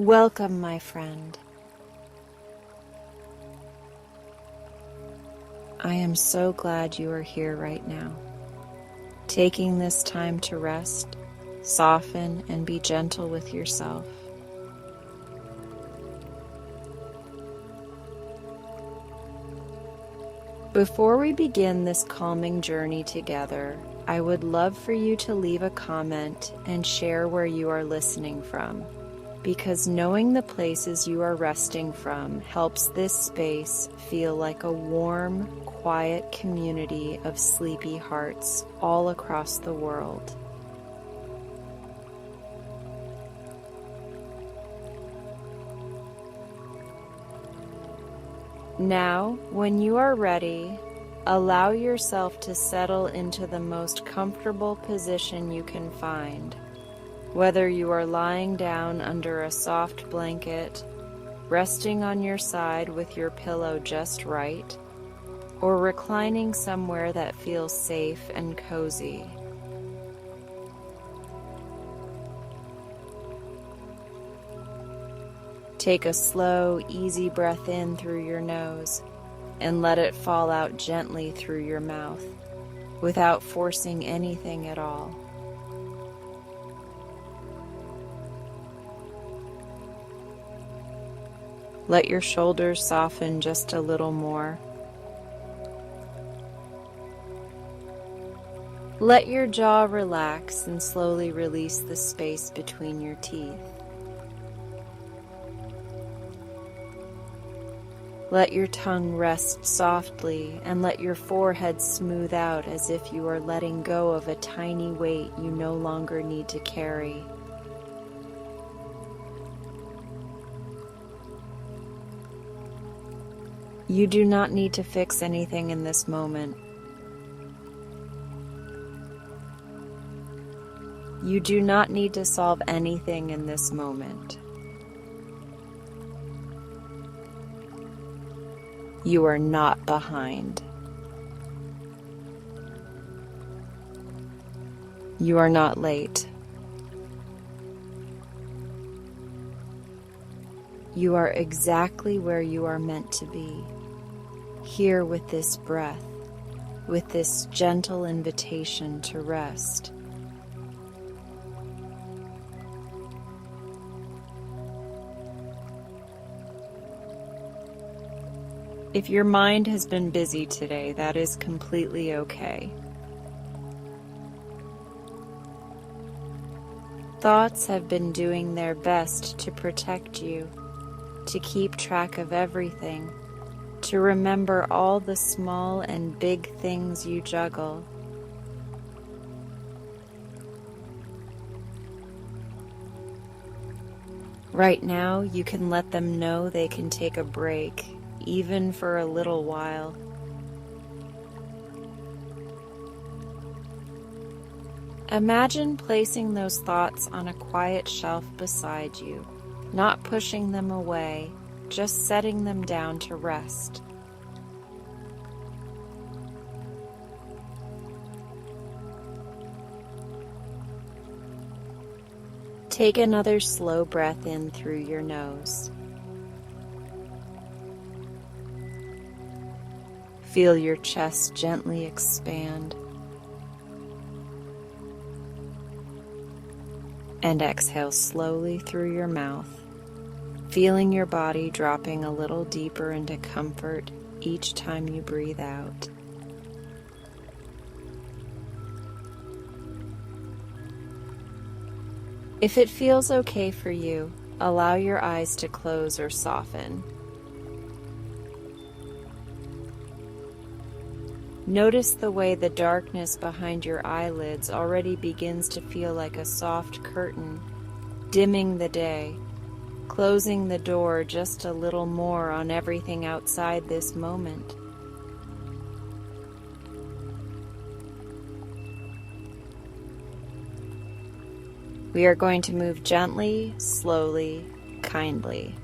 Welcome, my friend. I am so glad you are here right now, taking this time to rest, soften, and be gentle with yourself. Before we begin this calming journey together, I would love for you to leave a comment and share where you are listening from, because knowing the places you are resting from helps this space feel like a warm, quiet community of sleepy hearts all across the world. Now, when you are ready, allow yourself to settle into the most comfortable position you can find. Whether you are lying down under a soft blanket, resting on your side with your pillow just right, or reclining somewhere that feels safe and cozy. Take a slow, easy breath in through your nose and let it fall out gently through your mouth without forcing anything at all. Let your shoulders soften just a little more. Let your jaw relax and slowly release the space between your teeth. Let your tongue rest softly and let your forehead smooth out as if you are letting go of a tiny weight you no longer need to carry. You do not need to fix anything in this moment. You do not need to solve anything in this moment. You are not behind. You are not late. You are exactly where you are meant to be, here with this breath, with this gentle invitation to rest. If your mind has been busy today, that is completely okay. Thoughts have been doing their best to protect you, to keep track of everything, to remember all the small and big things you juggle. Right now, you can let them know they can take a break, even for a little while. Imagine placing those thoughts on a quiet shelf beside you, not pushing them away, just setting them down to rest. Take another slow breath in through your nose. Feel your chest gently expand. And exhale slowly through your mouth, feeling your body dropping a little deeper into comfort each time you breathe out. If it feels okay for you, allow your eyes to close or soften. Notice the way the darkness behind your eyelids already begins to feel like a soft curtain, dimming the day, closing the door just a little more on everything outside this moment. We are going to move gently, slowly, kindly.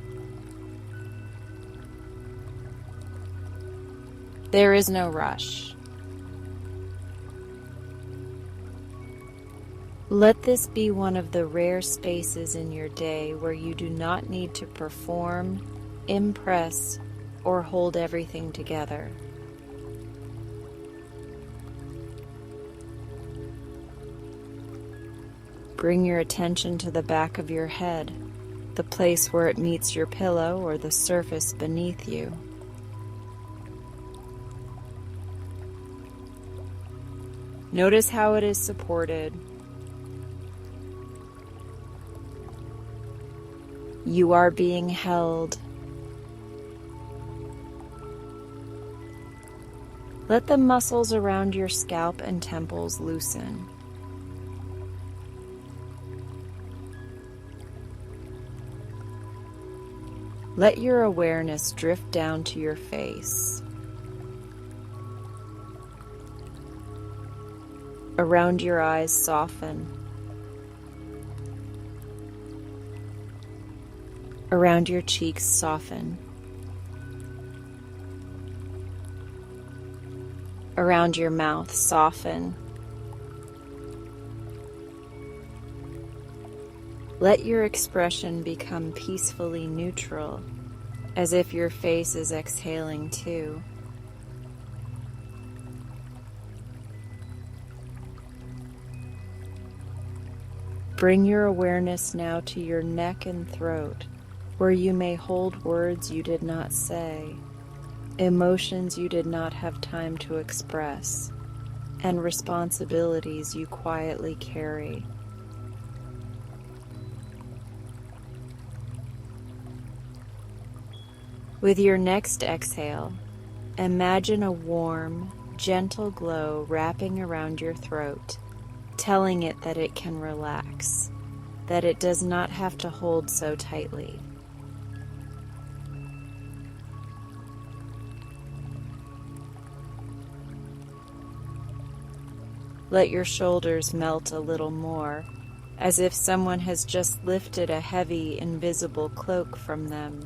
There is no rush. Let this be one of the rare spaces in your day where you do not need to perform, impress, or hold everything together. Bring your attention to the back of your head, the place where it meets your pillow or the surface beneath you. Notice how it is supported. You are being held. Let the muscles around your scalp and temples loosen. Let your awareness drift down to your face. Around your eyes, soften. Around your cheeks, soften. Around your mouth, soften. Let your expression become peacefully neutral, as if your face is exhaling too. Bring your awareness now to your neck and throat, where you may hold words you did not say, emotions you did not have time to express, and responsibilities you quietly carry. With your next exhale, imagine a warm, gentle glow wrapping around your throat, telling it that it can relax, that it does not have to hold so tightly. Let your shoulders melt a little more, as if someone has just lifted a heavy, invisible cloak from them.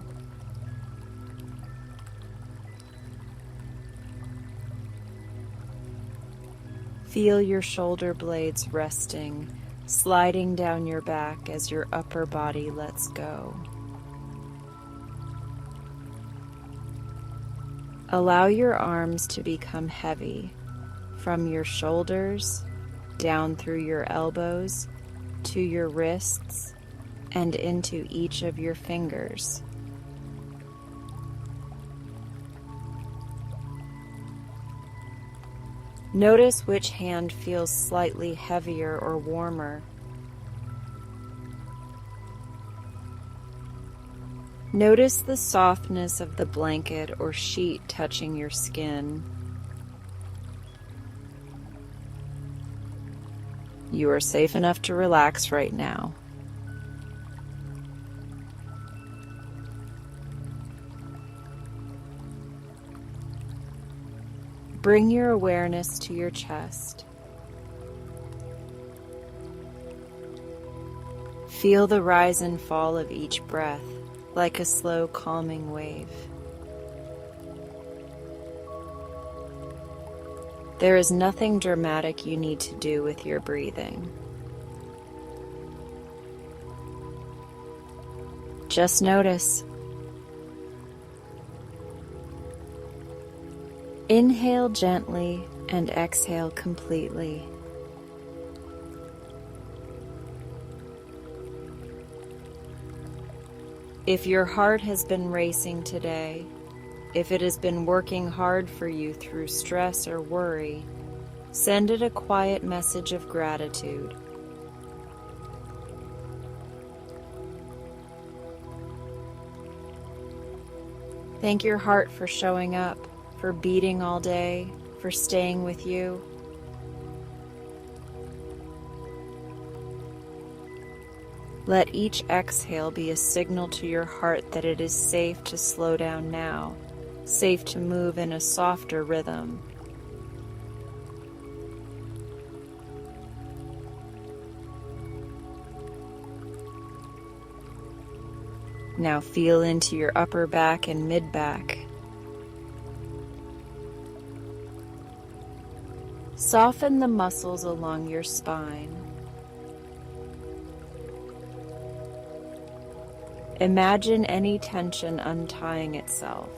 Feel your shoulder blades resting, sliding down your back as your upper body lets go. Allow your arms to become heavy, from your shoulders, down through your elbows, to your wrists, and into each of your fingers. Notice which hand feels slightly heavier or warmer. Notice the softness of the blanket or sheet touching your skin. You are safe enough to relax right now. Bring your awareness to your chest. Feel the rise and fall of each breath, like a slow, calming wave. There is nothing dramatic you need to do with your breathing. Just notice. Inhale gently and exhale completely. If your heart has been racing today, if it has been working hard for you through stress or worry, send it a quiet message of gratitude. Thank your heart for showing up, for beating all day, for staying with you. Let each exhale be a signal to your heart that it is safe to slow down now, safe to move in a softer rhythm. Now feel into your upper back and mid-back. Soften the muscles along your spine. Imagine any tension untying itself,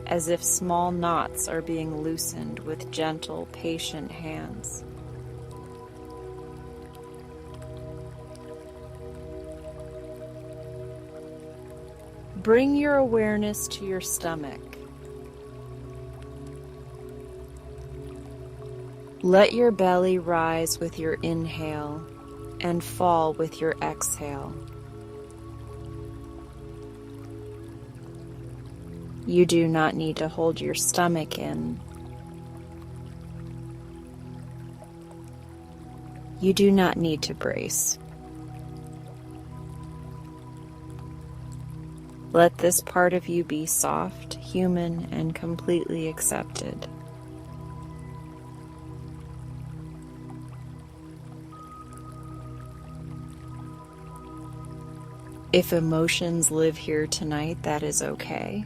as if small knots are being loosened with gentle, patient hands. Bring your awareness to your stomach. Let your belly rise with your inhale and fall with your exhale. You do not need to hold your stomach in. You do not need to brace. Let this part of you be soft, human, and completely accepted. If emotions live here tonight, that is okay.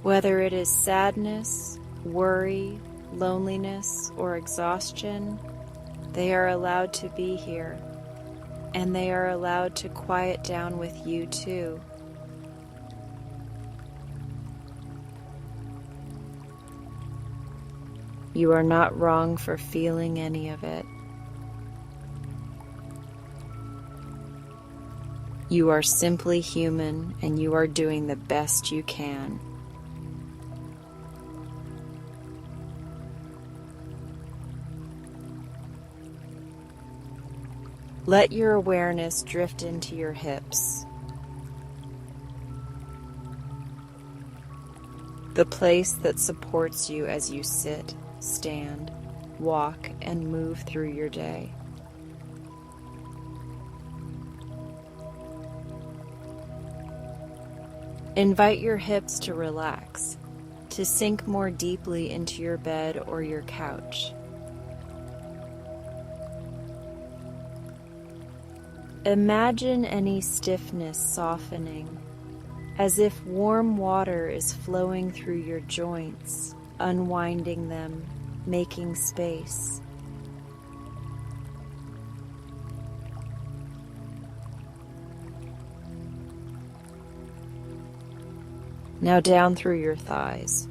Whether it is sadness, worry, loneliness, or exhaustion, they are allowed to be here, and they are allowed to quiet down with you too. You are not wrong for feeling any of it. You are simply human, and you are doing the best you can. Let your awareness drift into your hips, the place that supports you as you sit, stand, walk, and move through your day. Invite your hips to relax, to sink more deeply into your bed or your couch. Imagine any stiffness softening, as if warm water is flowing through your joints, unwinding them, making space. Now down through your thighs.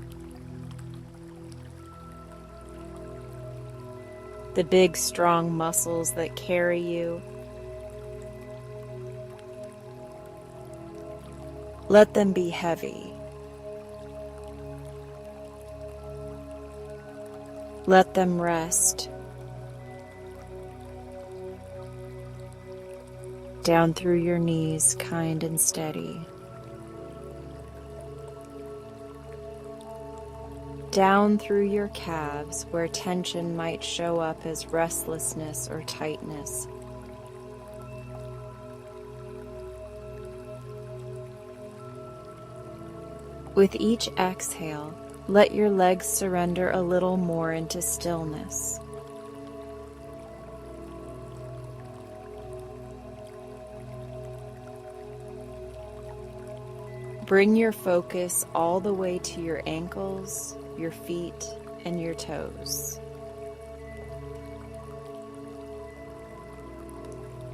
The big, strong muscles that carry you. Let them be heavy. Let them rest. Down through your knees, kind and steady. Down through your calves, where tension might show up as restlessness or tightness. With each exhale, let your legs surrender a little more into stillness. Bring your focus all the way to your ankles, your feet, and your toes.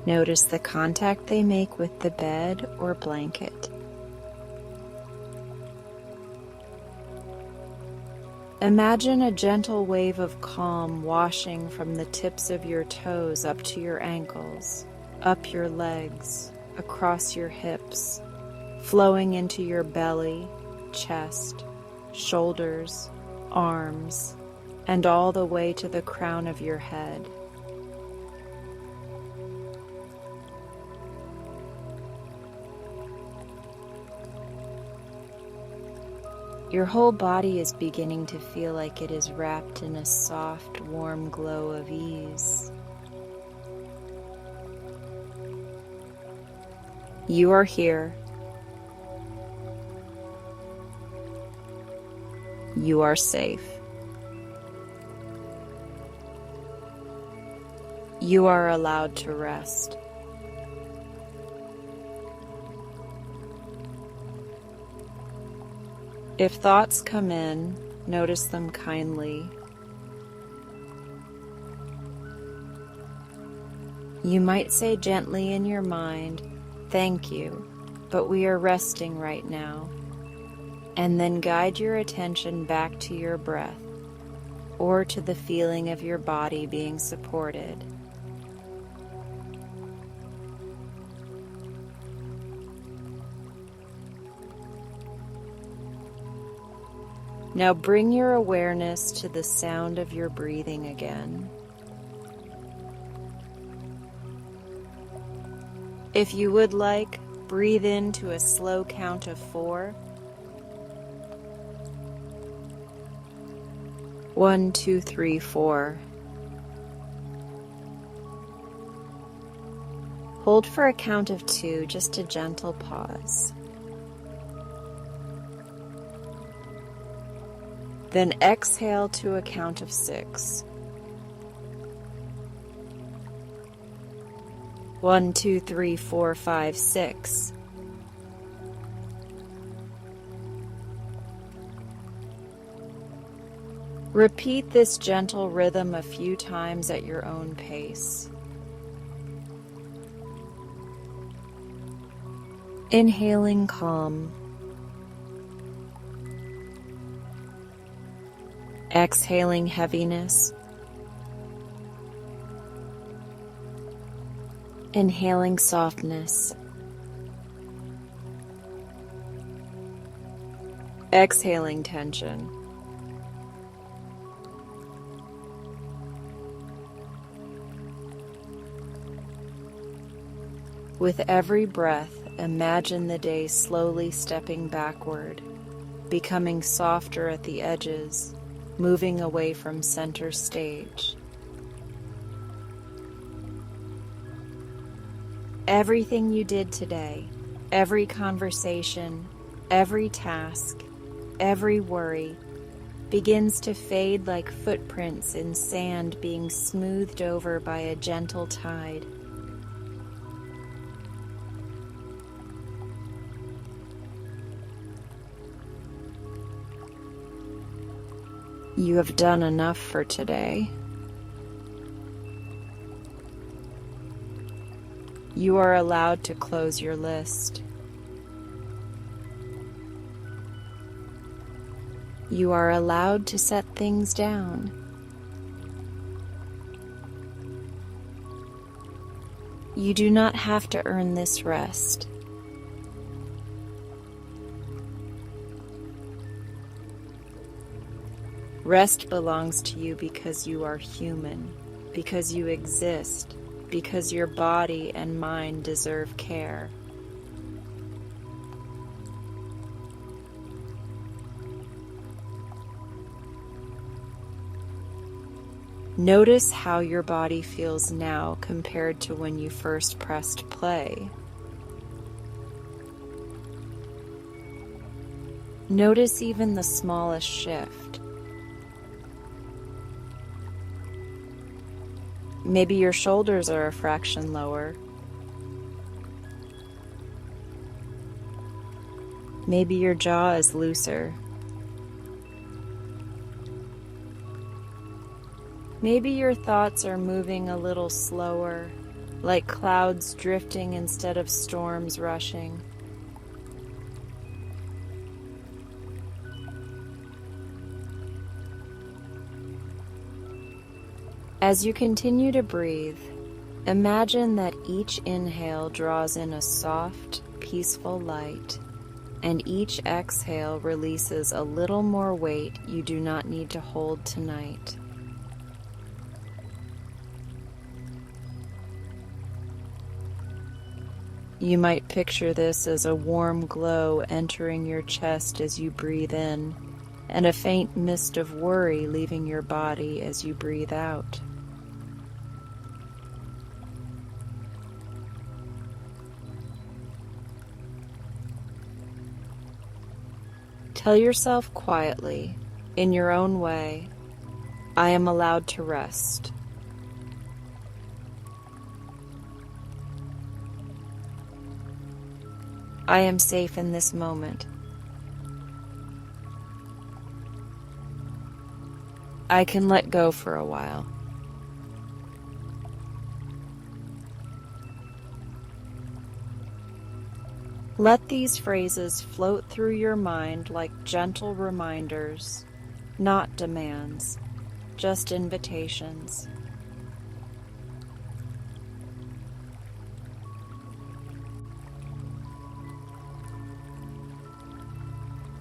Notice the contact they make with the bed or blanket. Imagine a gentle wave of calm washing from the tips of your toes up to your ankles, up your legs, across your hips, flowing into your belly, chest, shoulders, arms, and all the way to the crown of your head. Your whole body is beginning to feel like it is wrapped in a soft, warm glow of ease. You are here. You are safe. You are allowed to rest. If thoughts come in, notice them kindly. You might say gently in your mind, "Thank you, but we are resting right now," and then guide your attention back to your breath or to the feeling of your body being supported. Now bring your awareness to the sound of your breathing again. If you would like, breathe into a slow count of 4. 1, 2, 3, 4. Hold for a count of 2, just a gentle pause. Then exhale to a count of 6. 1, 2, 3, 4, 5, 6. Repeat this gentle rhythm a few times at your own pace. Inhaling calm. Exhaling heaviness. Inhaling softness. Exhaling tension. With every breath, imagine the day slowly stepping backward, becoming softer at the edges, moving away from center stage. Everything you did today, every conversation, every task, every worry, begins to fade like footprints in sand being smoothed over by a gentle tide. You have done enough for today. You are allowed to close your list. You are allowed to set things down. You do not have to earn this rest. Rest belongs to you because you are human, because you exist, because your body and mind deserve care. Notice how your body feels now compared to when you first pressed play. Notice even the smallest shift. Maybe your shoulders are a fraction lower. Maybe your jaw is looser. Maybe your thoughts are moving a little slower, like clouds drifting instead of storms rushing. As you continue to breathe, imagine that each inhale draws in a soft, peaceful light, and each exhale releases a little more weight you do not need to hold tonight. You might picture this as a warm glow entering your chest as you breathe in, and a faint mist of worry leaving your body as you breathe out. Tell yourself quietly, in your own way, I am allowed to rest. I am safe in this moment. I can let go for a while. Let these phrases float through your mind like gentle reminders, not demands, just invitations.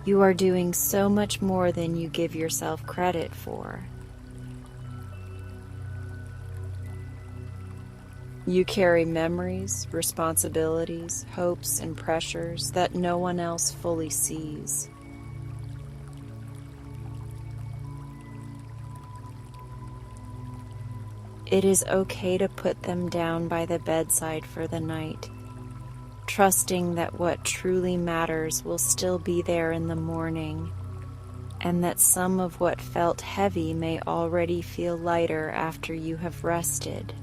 You are doing so much more than you give yourself credit for. You carry memories, responsibilities, hopes, and pressures that no one else fully sees. It is okay to put them down by the bedside for the night, trusting that what truly matters will still be there in the morning, and that some of what felt heavy may already feel lighter after you have rested.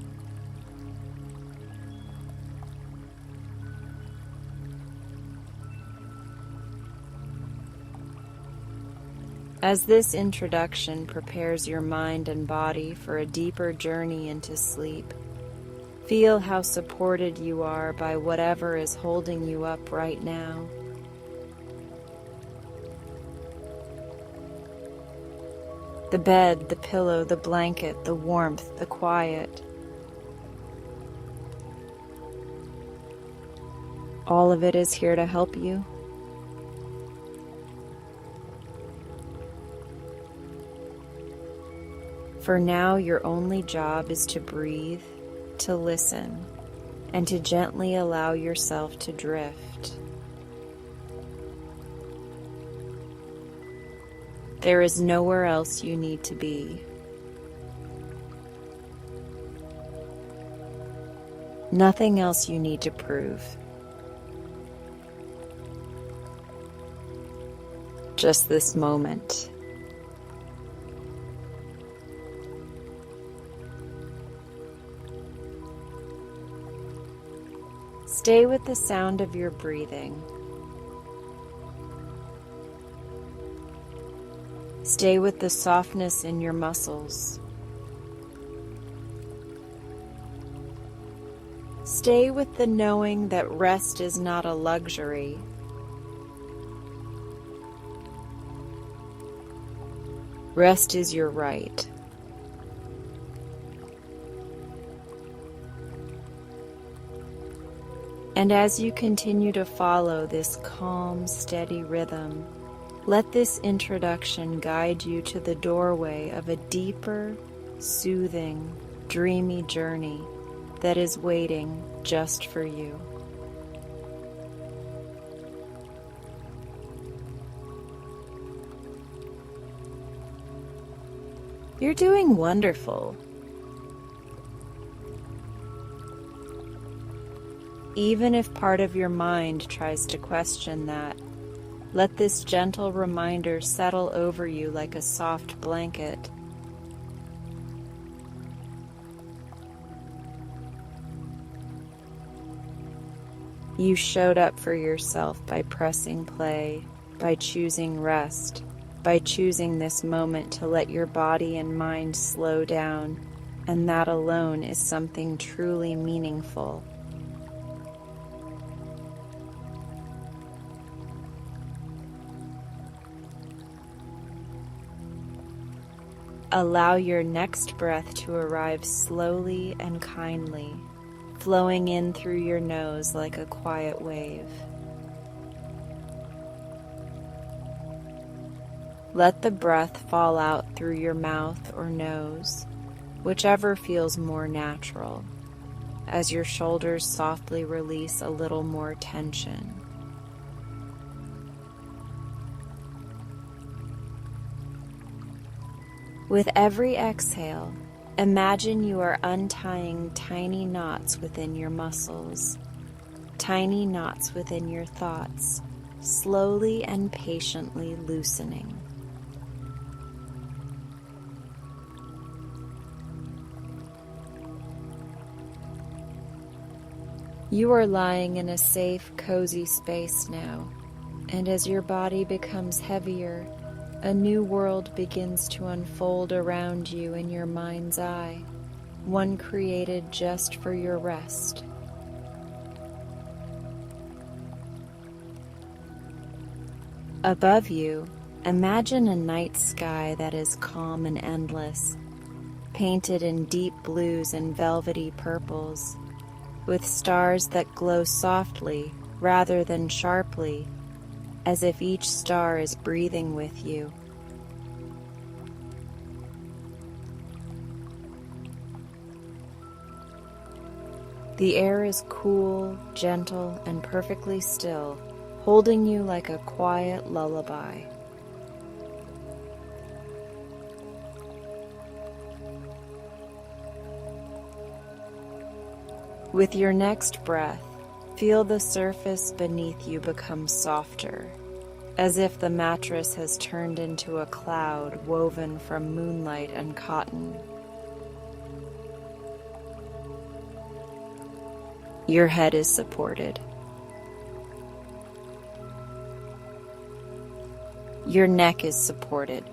As this introduction prepares your mind and body for a deeper journey into sleep, feel how supported you are by whatever is holding you up right now. The bed, the pillow, the blanket, the warmth, the quiet. All of it is here to help you. For now, your only job is to breathe, to listen, and to gently allow yourself to drift. There is nowhere else you need to be. Nothing else you need to prove. Just this moment. Stay with the sound of your breathing. Stay with the softness in your muscles. Stay with the knowing that rest is not a luxury. Rest is your right. And as you continue to follow this calm, steady rhythm, let this introduction guide you to the doorway of a deeper, soothing, dreamy journey that is waiting just for you. You're doing wonderful. Even if part of your mind tries to question that, let this gentle reminder settle over you like a soft blanket. You showed up for yourself by pressing play, by choosing rest, by choosing this moment to let your body and mind slow down, and that alone is something truly meaningful. Allow your next breath to arrive slowly and kindly, flowing in through your nose like a quiet wave. Let the breath fall out through your mouth or nose, whichever feels more natural, as your shoulders softly release a little more tension. With every exhale, imagine you are untying tiny knots within your muscles, tiny knots within your thoughts, slowly and patiently loosening. You are lying in a safe, cozy space now, and as your body becomes heavier, a new world begins to unfold around you in your mind's eye, one created just for your rest. Above you, imagine a night sky that is calm and endless, painted in deep blues and velvety purples, with stars that glow softly rather than sharply, as if each star is breathing with you. The air is cool, gentle, and perfectly still, holding you like a quiet lullaby. With your next breath, feel the surface beneath you become softer, as if the mattress has turned into a cloud woven from moonlight and cotton. Your head is supported. Your neck is supported.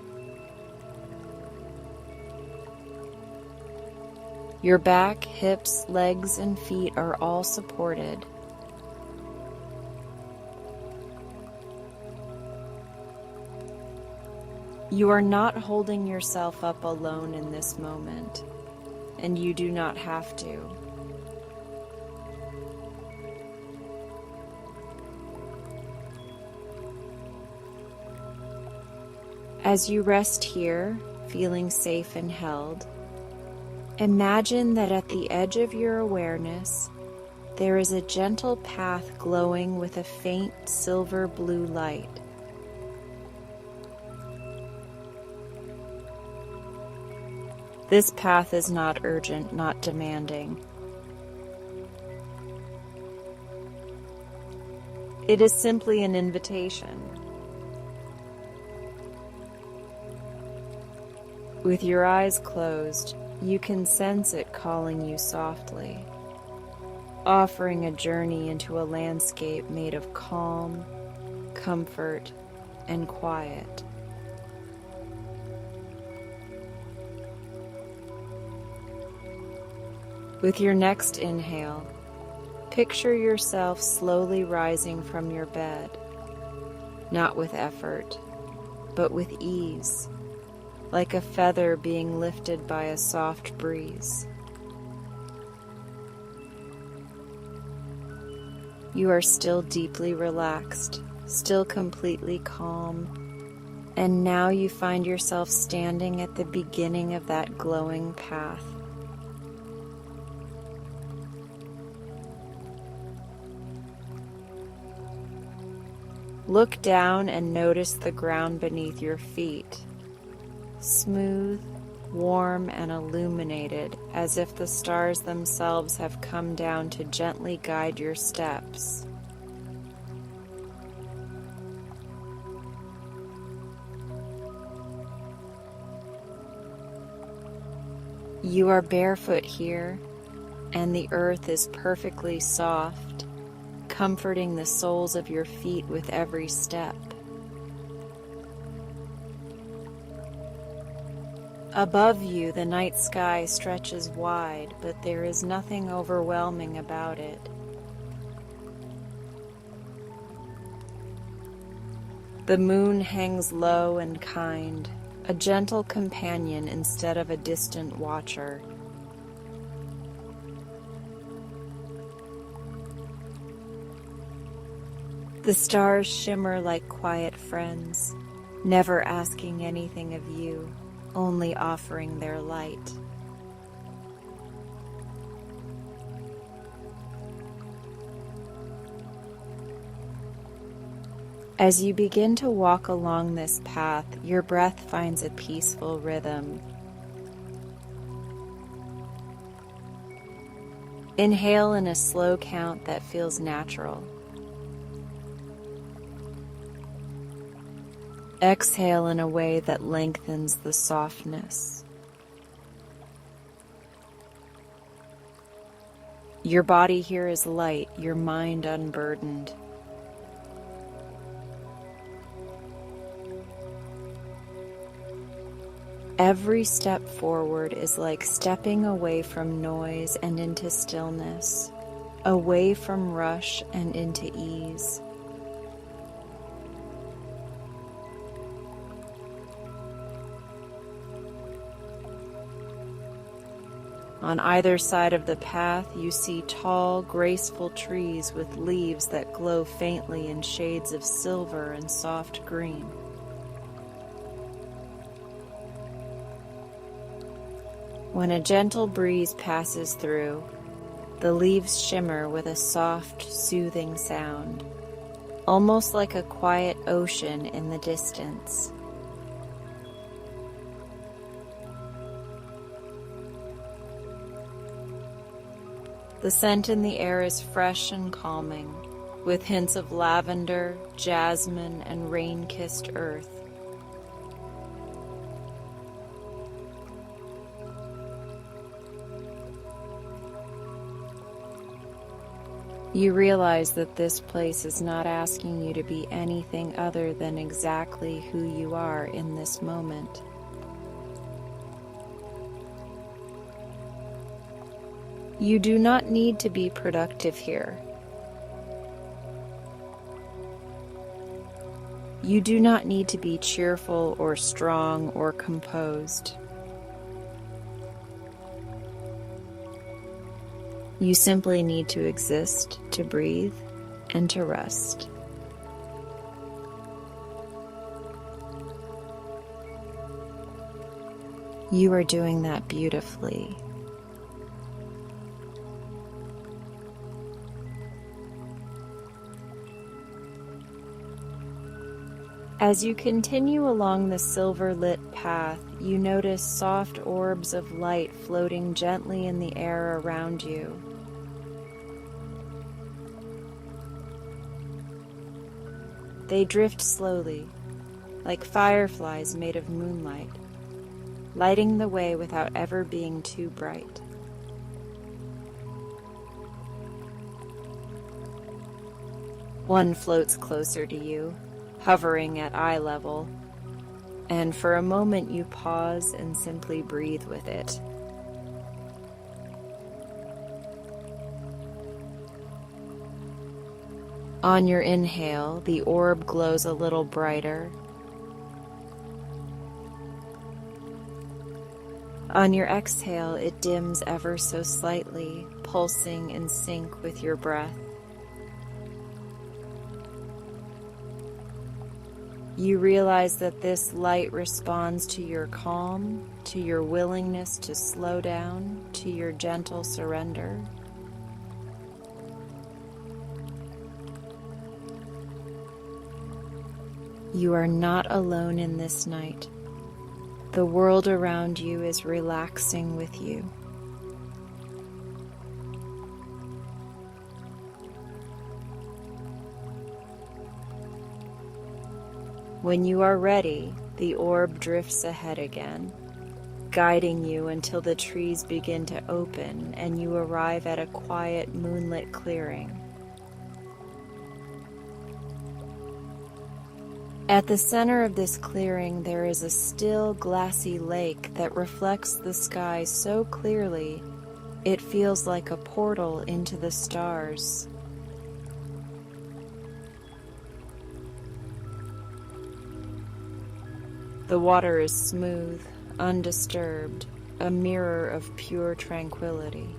Your back, hips, legs, and feet are all supported. You are not holding yourself up alone in this moment, and you do not have to. As you rest here, feeling safe and held, imagine that at the edge of your awareness, there is a gentle path glowing with a faint silver blue light. This path is not urgent, not demanding. It is simply an invitation. With your eyes closed, you can sense it calling you softly, offering a journey into a landscape made of calm, comfort, and quiet. With your next inhale, picture yourself slowly rising from your bed, not with effort, but with ease, like a feather being lifted by a soft breeze. You are still deeply relaxed, still completely calm, and now you find yourself standing at the beginning of that glowing path. Look down and notice the ground beneath your feet. Smooth, warm, and illuminated, as if the stars themselves have come down to gently guide your steps. You are barefoot here, and the earth is perfectly soft, comforting the soles of your feet with every step. Above you, the night sky stretches wide, but there is nothing overwhelming about it. The moon hangs low and kind, a gentle companion instead of a distant watcher. The stars shimmer like quiet friends, never asking anything of you, only offering their light. As you begin to walk along this path, your breath finds a peaceful rhythm. Inhale in a slow count that feels natural. Exhale in a way that lengthens the softness. Your body here is light, your mind unburdened. Every step forward is like stepping away from noise and into stillness, away from rush and into ease. On either side of the path, you see tall, graceful trees with leaves that glow faintly in shades of silver and soft green. When a gentle breeze passes through, the leaves shimmer with a soft, soothing sound, almost like a quiet ocean in the distance. The scent in the air is fresh and calming, with hints of lavender, jasmine, and rain-kissed earth. You realize that this place is not asking you to be anything other than exactly who you are in this moment. You do not need to be productive here. You do not need to be cheerful or strong or composed. You simply need to exist, to breathe, and to rest. You are doing that beautifully. As you continue along the silver-lit path, you notice soft orbs of light floating gently in the air around you. They drift slowly, like fireflies made of moonlight, lighting the way without ever being too bright. One floats closer to you, hovering at eye level, and for a moment you pause and simply breathe with it. On your inhale, the orb glows a little brighter. On your exhale, it dims ever so slightly, pulsing in sync with your breath. You realize that this light responds to your calm, to your willingness to slow down, to your gentle surrender. You are not alone in this night. The world around you is relaxing with you. When you are ready, the orb drifts ahead again, guiding you until the trees begin to open and you arrive at a quiet moonlit clearing. At the center of this clearing, there is a still, glassy lake that reflects the sky so clearly it feels like a portal into the stars. The water is smooth, undisturbed, a mirror of pure tranquility.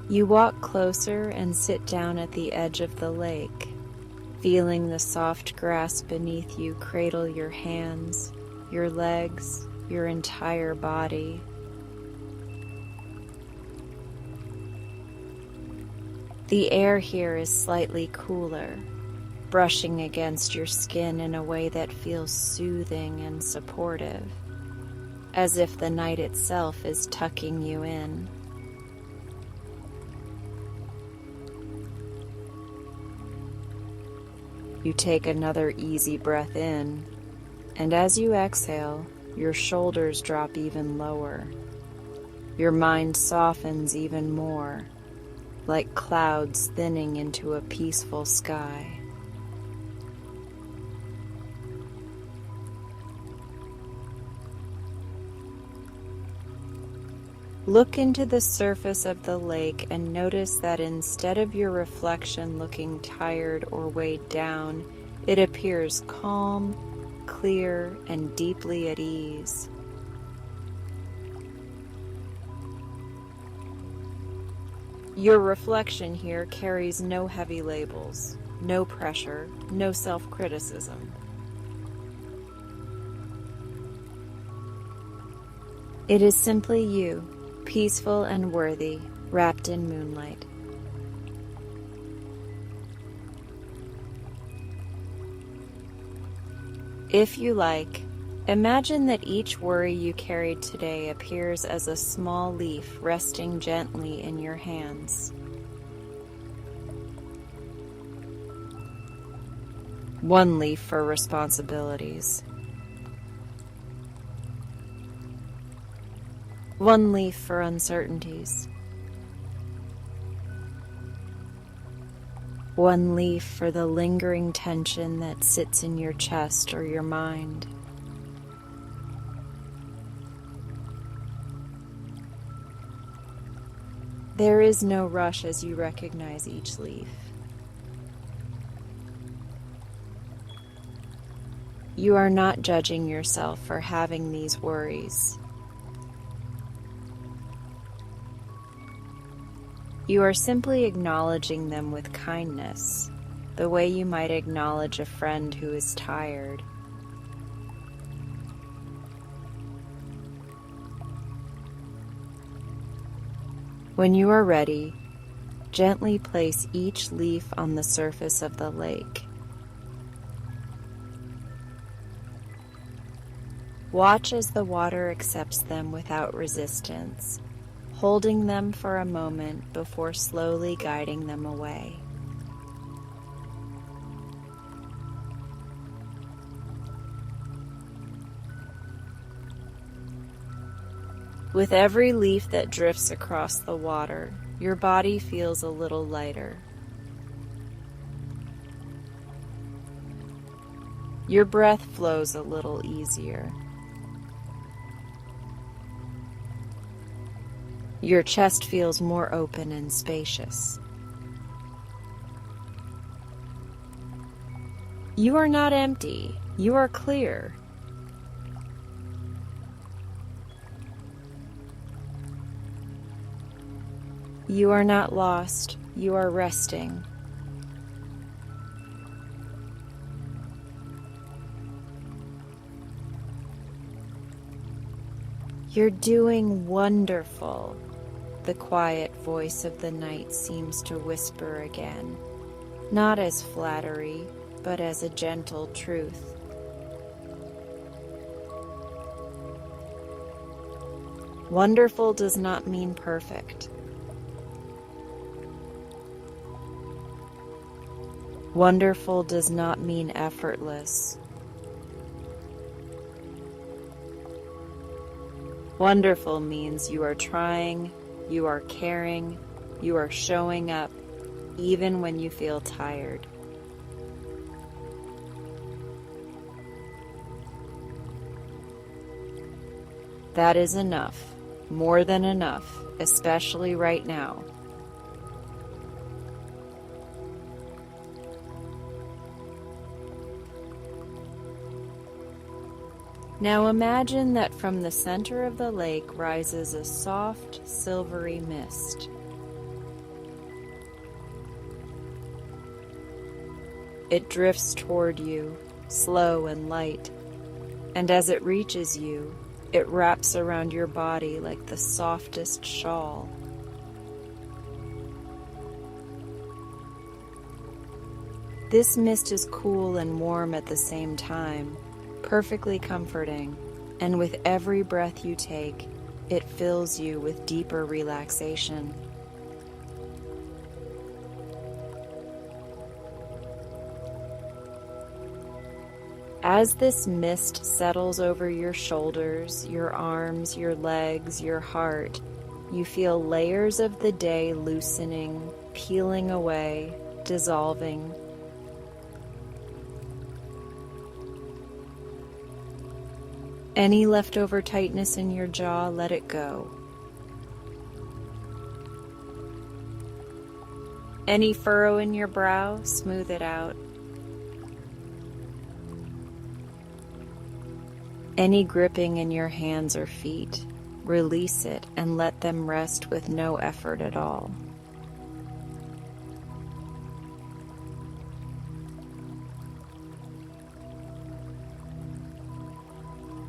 You walk closer and sit down at the edge of the lake, feeling the soft grass beneath you cradle your hands, your legs, your entire body. The air here is slightly cooler, brushing against your skin in a way that feels soothing and supportive, as if the night itself is tucking you in. You take another easy breath in, and as you exhale, your shoulders drop even lower. Your mind softens even more, like clouds thinning into a peaceful sky. Look into the surface of the lake and notice that instead of your reflection looking tired or weighed down, It appears calm, clear, and deeply at ease. Your reflection here carries no heavy labels, no pressure, no self-criticism. It is simply you, peaceful and worthy, wrapped in moonlight. If you like, imagine that each worry you carried today appears as a small leaf resting gently in your hands. One leaf for responsibilities. One leaf for uncertainties. One leaf for the lingering tension that sits in your chest or your mind. There is no rush as you recognize each leaf. You are not judging yourself for having these worries. You are simply acknowledging them with kindness, the way you might acknowledge a friend who is tired. When you are ready, gently place each leaf on the surface of the lake. Watch as the water accepts them without resistance, holding them for a moment before slowly guiding them away. With every leaf that drifts across the water, your body feels a little lighter. Your breath flows a little easier. Your chest feels more open and spacious. You are not empty, you are clear. You are not lost, you are resting. You're doing wonderful, the quiet voice of the night seems to whisper again, not as flattery, but as a gentle truth. Wonderful does not mean perfect. Wonderful does not mean effortless. Wonderful means you are trying, you are caring, you are showing up, even when you feel tired. That is enough, more than enough, especially right now. Now imagine that from the center of the lake rises a soft, silvery mist. It drifts toward you, slow and light, and as it reaches you, it wraps around your body like the softest shawl. This mist is cool and warm at the same time, perfectly comforting, and with every breath you take, it fills you with deeper relaxation. As this mist settles over your shoulders, your arms, your legs, your heart, you feel layers of the day loosening, peeling away, dissolving. Any leftover tightness in your jaw, let it go. Any furrow in your brow, smooth it out. Any gripping in your hands or feet, release it and let them rest with no effort at all.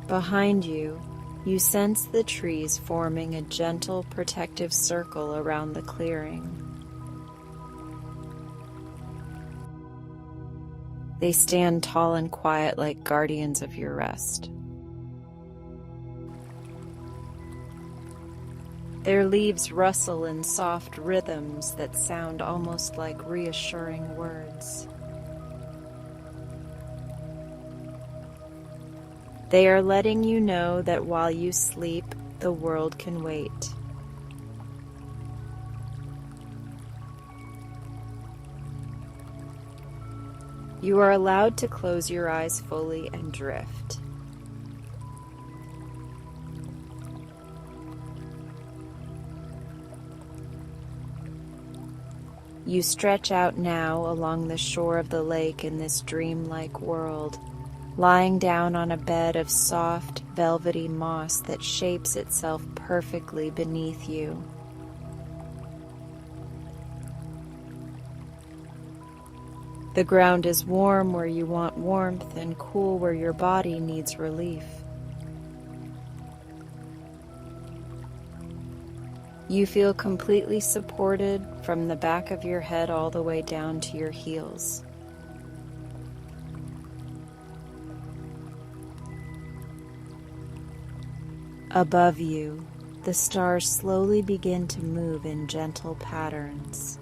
Behind you, you sense the trees forming a gentle protective circle around the clearing. They stand tall and quiet like guardians of your rest. Their leaves rustle in soft rhythms that sound almost like reassuring words. They are letting you know that while you sleep, the world can wait. You are allowed to close your eyes fully and drift. You stretch out now along the shore of the lake in this dreamlike world, lying down on a bed of soft, velvety moss that shapes itself perfectly beneath you. The ground is warm where you want warmth and cool where your body needs relief. You feel completely supported from the back of your head all the way down to your heels. Above you, the stars slowly begin to move in gentle patterns,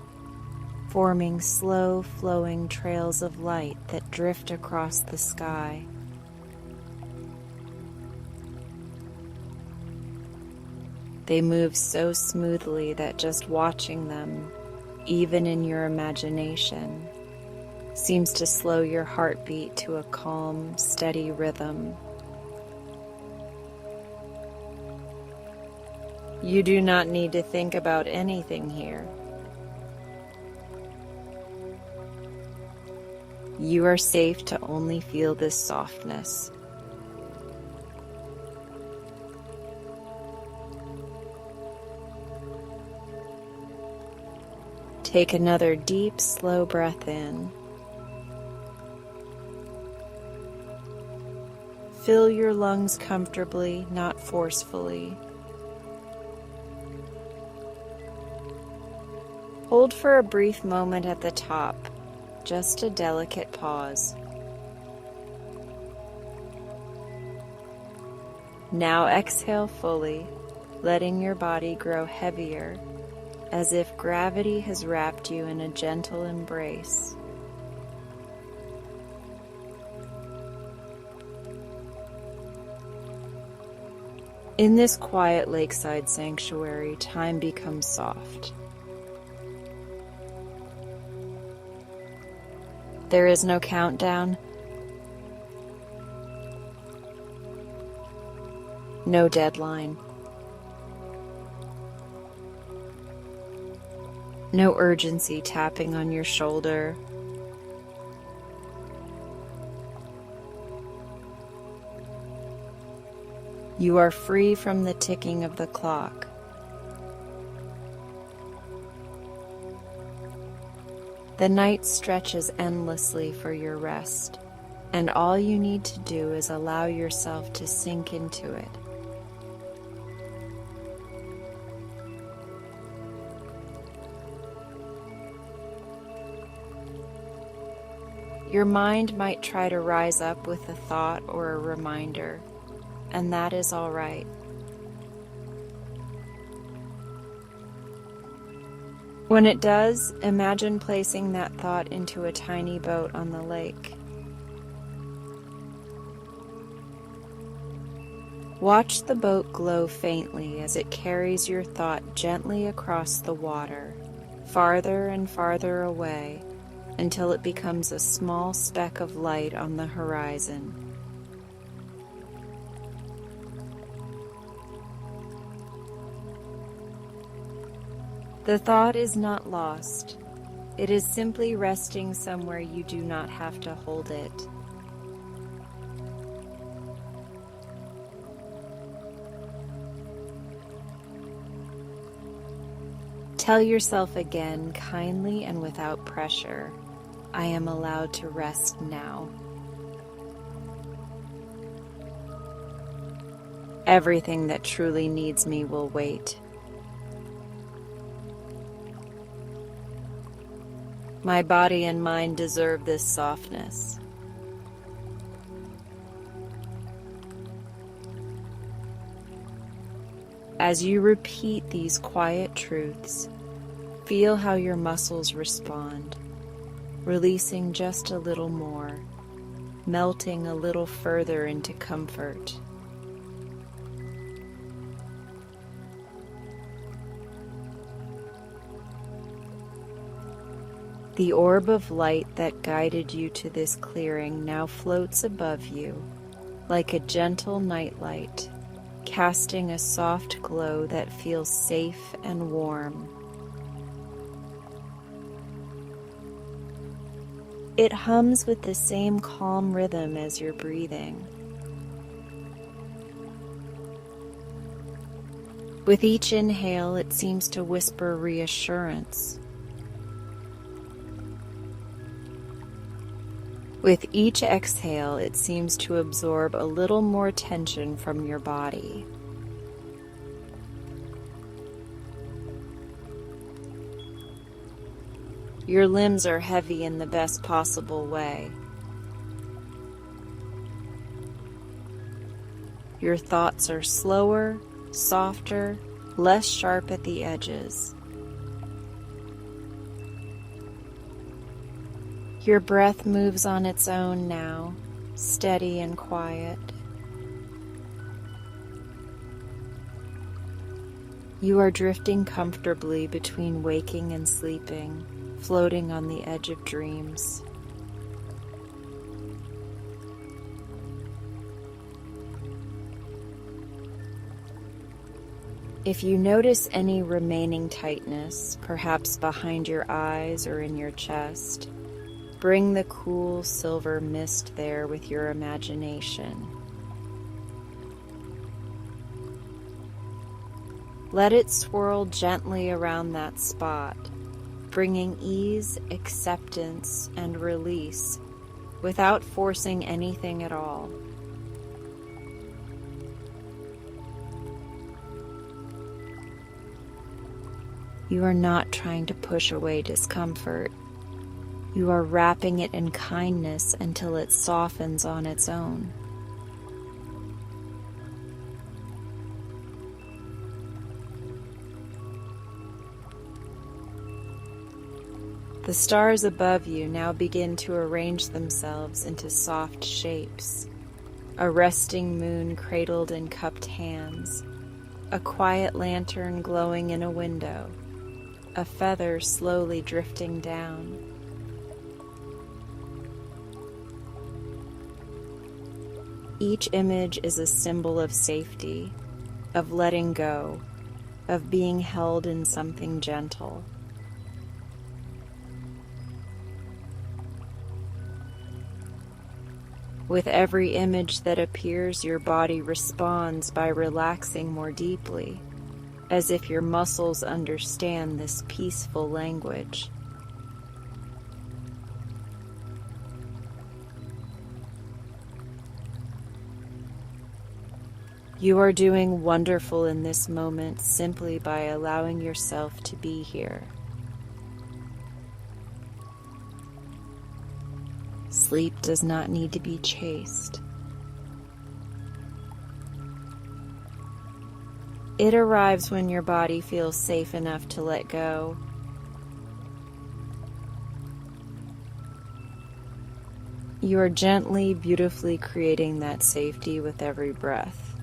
forming slow flowing trails of light that drift across the sky. They move so smoothly that just watching them, even in your imagination, seems to slow your heartbeat to a calm, steady rhythm. You do not need to think about anything here. You are safe to only feel this softness. Take another deep, slow breath in. Fill your lungs comfortably, not forcefully. Hold for a brief moment at the top, just a delicate pause. Now exhale fully, letting your body grow heavier, as if gravity has wrapped you in a gentle embrace. In this quiet lakeside sanctuary, time becomes soft. There is no countdown, no deadline, no urgency tapping on your shoulder. You are free from the ticking of the clock. The night stretches endlessly for your rest, and all you need to do is allow yourself to sink into it. Your mind might try to rise up with a thought or a reminder, and that is all right. When it does, imagine placing that thought into a tiny boat on the lake. Watch the boat glow faintly as it carries your thought gently across the water, farther and farther away, until it becomes a small speck of light on the horizon. The thought is not lost. It is simply resting somewhere you do not have to hold it. Tell yourself again, kindly and without pressure, I am allowed to rest now. Everything that truly needs me will wait. My body and mind deserve this softness. As you repeat these quiet truths, feel how your muscles respond, releasing just a little more, melting a little further into comfort. The orb of light that guided you to this clearing now floats above you, like a gentle nightlight, casting a soft glow that feels safe and warm. It hums with the same calm rhythm as your breathing. With each inhale, it seems to whisper reassurance. With each exhale, it seems to absorb a little more tension from your body. Your limbs are heavy in the best possible way. Your thoughts are slower, softer, less sharp at the edges. Your breath moves on its own now, steady and quiet. You are drifting comfortably between waking and sleeping, floating on the edge of dreams. If you notice any remaining tightness, perhaps behind your eyes or in your chest, bring the cool silver mist there with your imagination. Let it swirl gently around that spot, bringing ease, acceptance, and release without forcing anything at all. You are not trying to push away discomfort. You are wrapping it in kindness until it softens on its own. The stars above you now begin to arrange themselves into soft shapes. A resting moon cradled in cupped hands, a quiet lantern glowing in a window, a feather slowly drifting down. Each image is a symbol of safety, of letting go, of being held in something gentle. With every image that appears, your body responds by relaxing more deeply, as if your muscles understand this peaceful language. You are doing wonderful in this moment simply by allowing yourself to be here. Sleep does not need to be chased. It arrives when your body feels safe enough to let go. You are gently, beautifully creating that safety with every breath.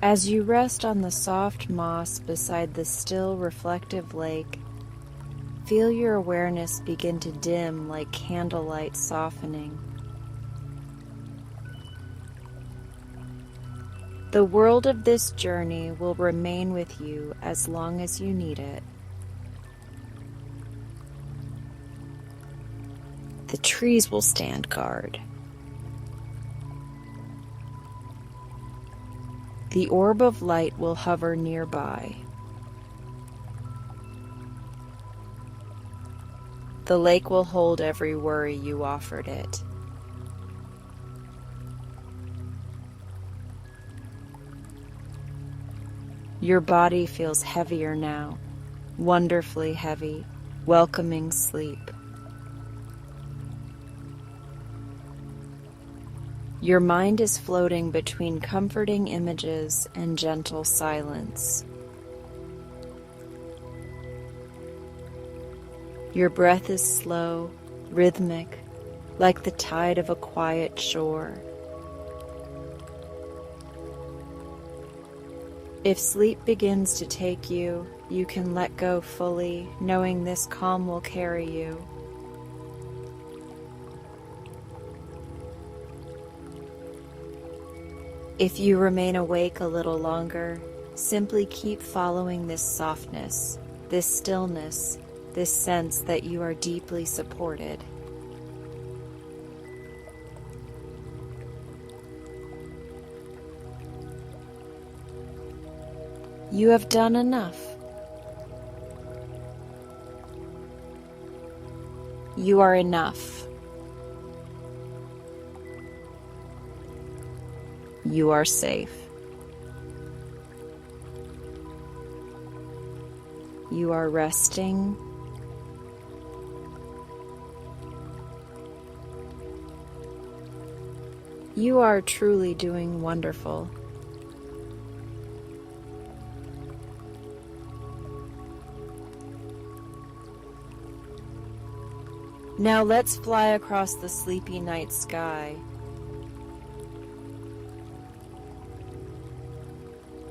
As you rest on the soft moss beside the still, reflective lake, feel your awareness begin to dim like candlelight softening. The world of this journey will remain with you as long as you need it. The trees will stand guard. The orb of light will hover nearby. The lake will hold every worry you offered it. Your body feels heavier now, wonderfully heavy, welcoming sleep. Your mind is floating between comforting images and gentle silence. Your breath is slow, rhythmic, like the tide of a quiet shore. If sleep begins to take you, you can let go fully, knowing this calm will carry you. If you remain awake a little longer, simply keep following this softness, this stillness, this sense that you are deeply supported. You have done enough. You are enough. You are safe. You are resting. You are truly doing wonderful. Now let's fly across the sleepy night sky.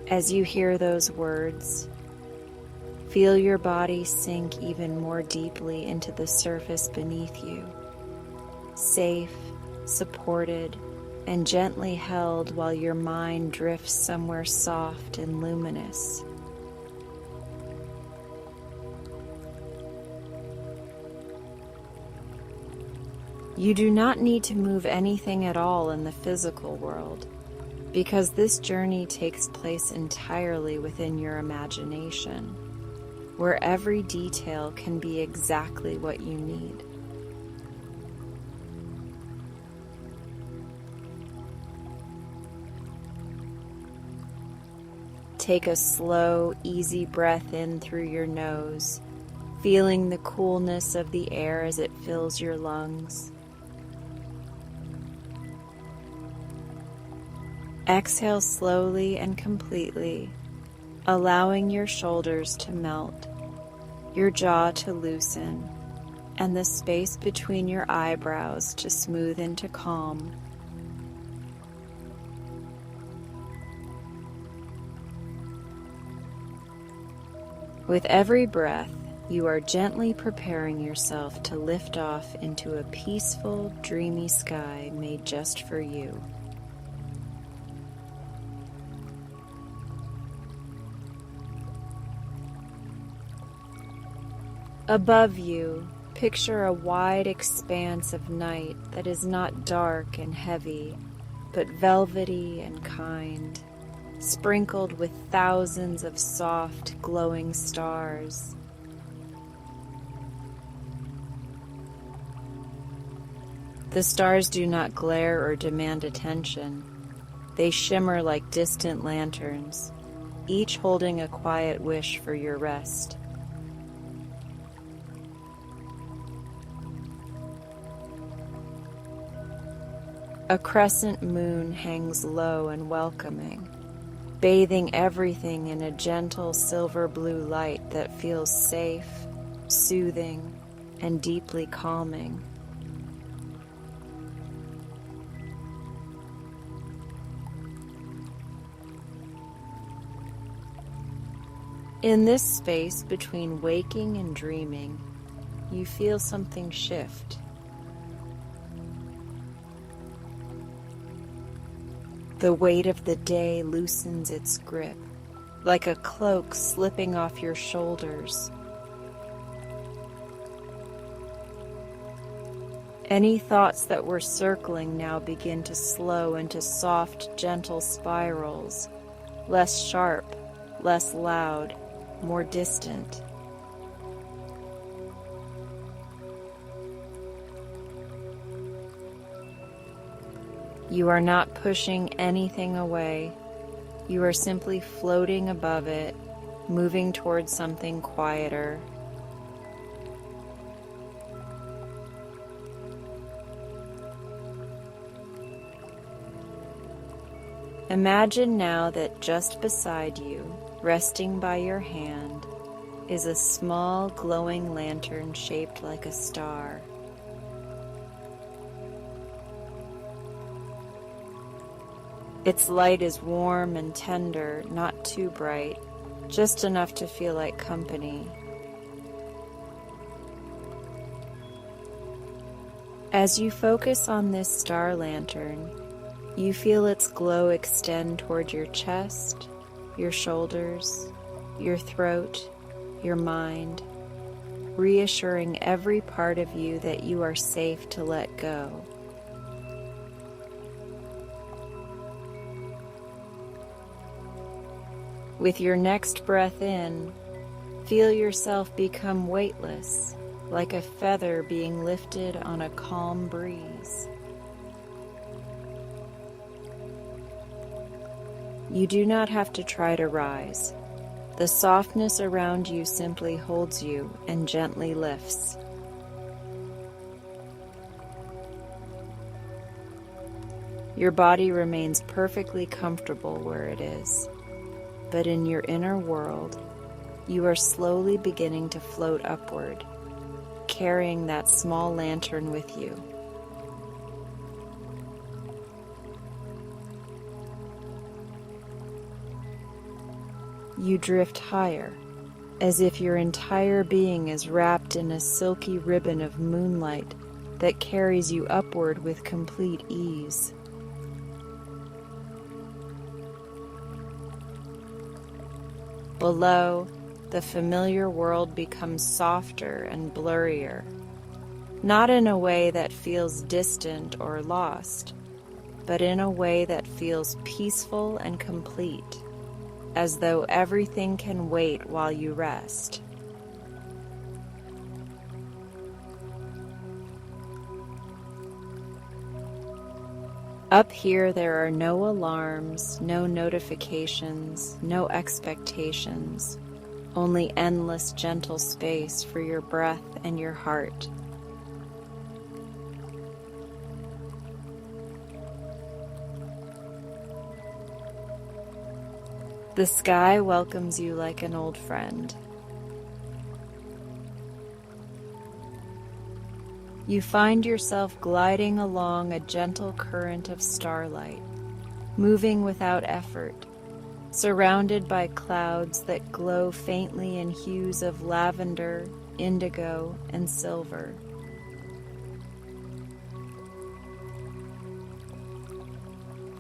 As you hear those words, feel your body sink even more deeply into the surface beneath you, safe, supported, and gently held while your mind drifts somewhere soft and luminous. You do not need to move anything at all in the physical world, because this journey takes place entirely within your imagination, where every detail can be exactly what you need. Take a slow, easy breath in through your nose, feeling the coolness of the air as it fills your lungs. Exhale slowly and completely, allowing your shoulders to melt, your jaw to loosen, and the space between your eyebrows to smooth into calm. With every breath, you are gently preparing yourself to lift off into a peaceful, dreamy sky made just for you. Above you, picture a wide expanse of night that is not dark and heavy, but velvety and kind, sprinkled with thousands of soft, glowing stars. The stars do not glare or demand attention. They shimmer like distant lanterns, each holding a quiet wish for your rest. A crescent moon hangs low and welcoming, bathing everything in a gentle silver blue light that feels safe, soothing, and deeply calming. In this space between waking and dreaming, you feel something shift. The weight of the day loosens its grip, like a cloak slipping off your shoulders. Any thoughts that were circling now begin to slow into soft, gentle spirals, less sharp, less loud, more distant. You are not pushing anything away. You are simply floating above it, moving towards something quieter. Imagine now that just beside you, resting by your hand, is a small glowing lantern shaped like a star. Its light is warm and tender, not too bright, just enough to feel like company. As you focus on this star lantern, you feel its glow extend toward your chest, your shoulders, your throat, your mind, reassuring every part of you that you are safe to let go. With your next breath in, feel yourself become weightless, like a feather being lifted on a calm breeze. You do not have to try to rise. The softness around you simply holds you and gently lifts. Your body remains perfectly comfortable where it is, but in your inner world, you are slowly beginning to float upward, carrying that small lantern with you. You drift higher, as if your entire being is wrapped in a silky ribbon of moonlight that carries you upward with complete ease. Below, the familiar world becomes softer and blurrier, not in a way that feels distant or lost, but in a way that feels peaceful and complete, as though everything can wait while you rest. Up here, there are no alarms, no notifications, no expectations, only endless gentle space for your breath and your heart. The sky welcomes you like an old friend. You find yourself gliding along a gentle current of starlight, moving without effort, surrounded by clouds that glow faintly in hues of lavender, indigo, and silver.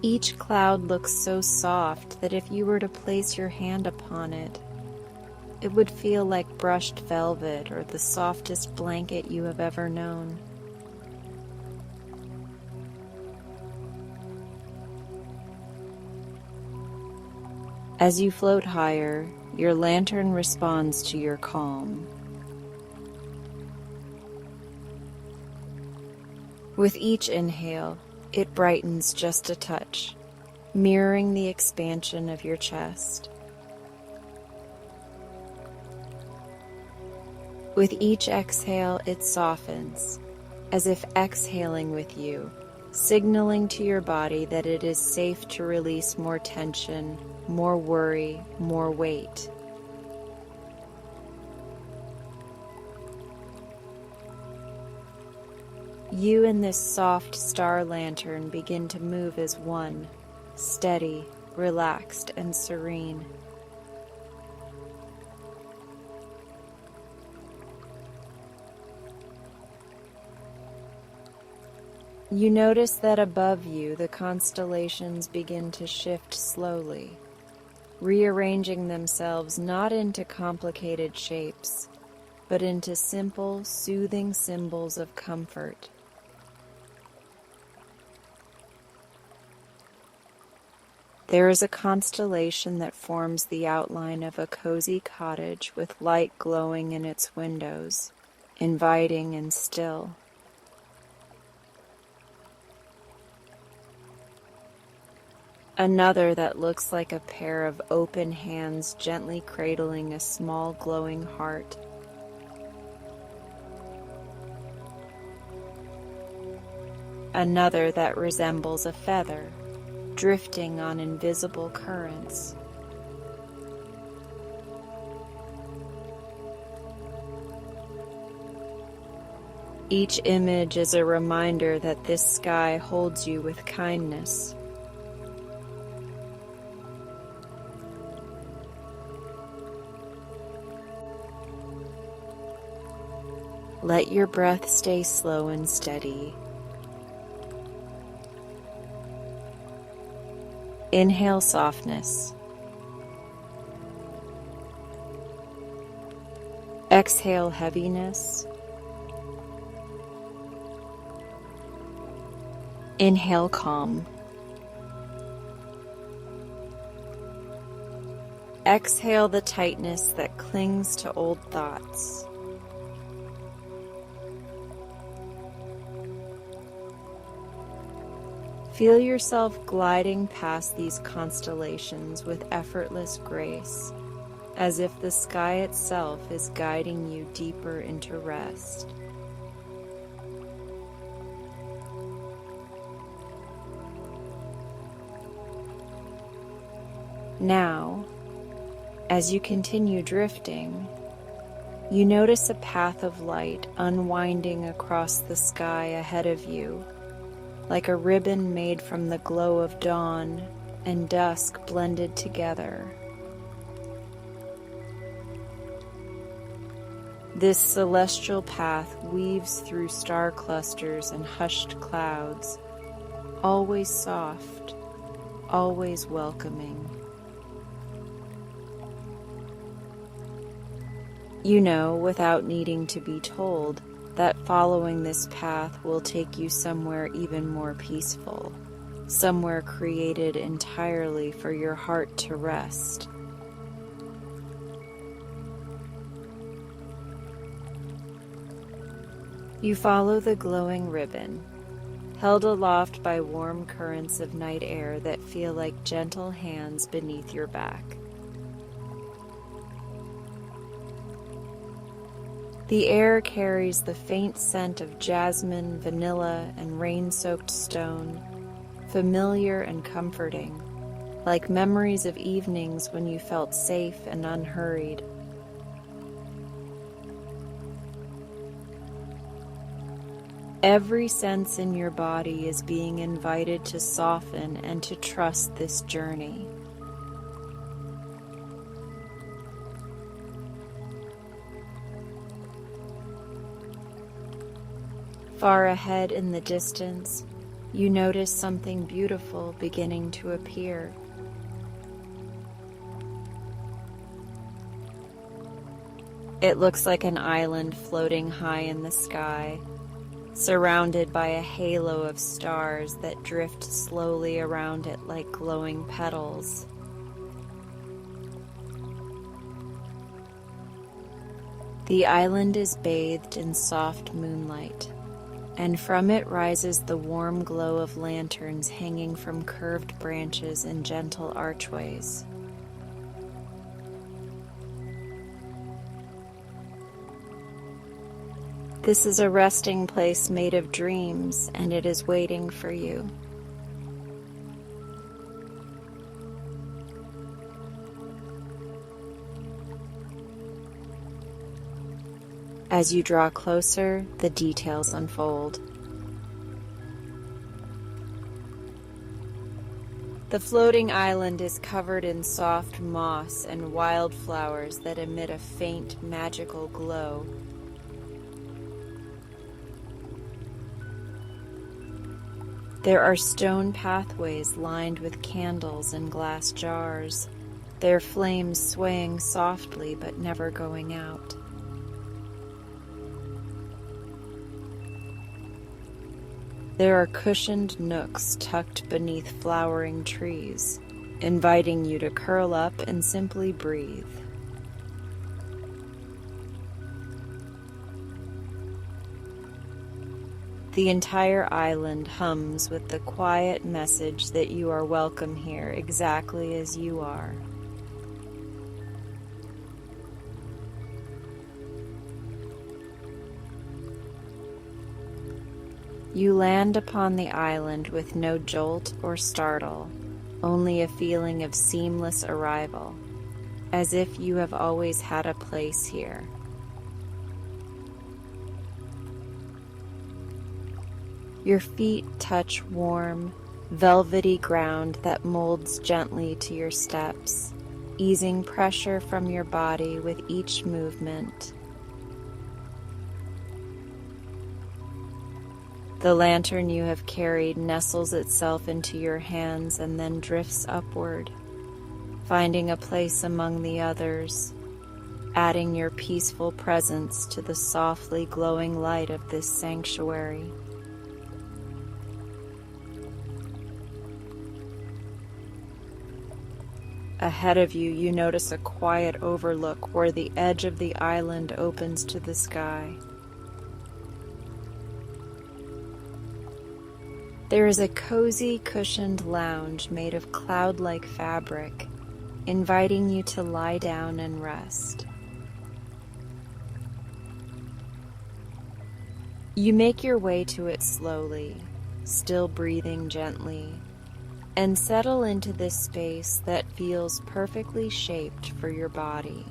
Each cloud looks so soft that if you were to place your hand upon it, it would feel like brushed velvet or the softest blanket you have ever known. As you float higher, your lantern responds to your calm. With each inhale, it brightens just a touch, mirroring the expansion of your chest. With each exhale, it softens, as if exhaling with you, signaling to your body that it is safe to release more tension, more worry, more weight. You and this soft star lantern begin to move as one, steady, relaxed, and serene. You notice that above you the constellations begin to shift slowly, rearranging themselves not into complicated shapes, but into simple, soothing symbols of comfort. There is a constellation that forms the outline of a cozy cottage with light glowing in its windows, inviting and still. Another that looks like a pair of open hands gently cradling a small glowing heart. Another that resembles a feather, drifting on invisible currents. Each image is a reminder that this sky holds you with kindness. Let your breath stay slow and steady. Inhale softness. Exhale heaviness. Inhale calm. Exhale the tightness that clings to old thoughts. Feel yourself gliding past these constellations with effortless grace, as if the sky itself is guiding you deeper into rest. Now, as you continue drifting, you notice a path of light unwinding across the sky ahead of you, like a ribbon made from the glow of dawn and dusk blended together. This celestial path weaves through star clusters and hushed clouds, always soft, always welcoming. You know, without needing to be told, that following this path will take you somewhere even more peaceful, somewhere created entirely for your heart to rest. You follow the glowing ribbon, held aloft by warm currents of night air that feel like gentle hands beneath your back. The air carries the faint scent of jasmine, vanilla, and rain-soaked stone, familiar and comforting, like memories of evenings when you felt safe and unhurried. Every sense in your body is being invited to soften and to trust this journey. Far ahead in the distance, you notice something beautiful beginning to appear. It looks like an island floating high in the sky, surrounded by a halo of stars that drift slowly around it like glowing petals. The island is bathed in soft moonlight, and from it rises the warm glow of lanterns hanging from curved branches and gentle archways. This is a resting place made of dreams, and it is waiting for you. As you draw closer, the details unfold. The floating island is covered in soft moss and wildflowers that emit a faint, magical glow. There are stone pathways lined with candles and glass jars, their flames swaying softly but never going out. There are cushioned nooks tucked beneath flowering trees, inviting you to curl up and simply breathe. The entire island hums with the quiet message that you are welcome here exactly as you are. You land upon the island with no jolt or startle, only a feeling of seamless arrival, as if you have always had a place here. Your feet touch warm, velvety ground that molds gently to your steps, easing pressure from your body with each movement. The lantern you have carried nestles itself into your hands and then drifts upward, finding a place among the others, adding your peaceful presence to the softly glowing light of this sanctuary. Ahead of you, you notice a quiet overlook where the edge of the island opens to the sky. There is a cozy, cushioned lounge made of cloud-like fabric, inviting you to lie down and rest. You make your way to it slowly, still breathing gently, and settle into this space that feels perfectly shaped for your body.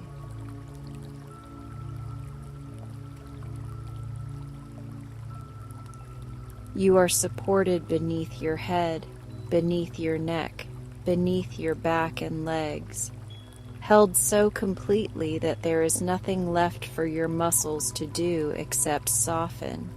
You are supported beneath your head, beneath your neck, beneath your back and legs, held so completely that there is nothing left for your muscles to do except soften.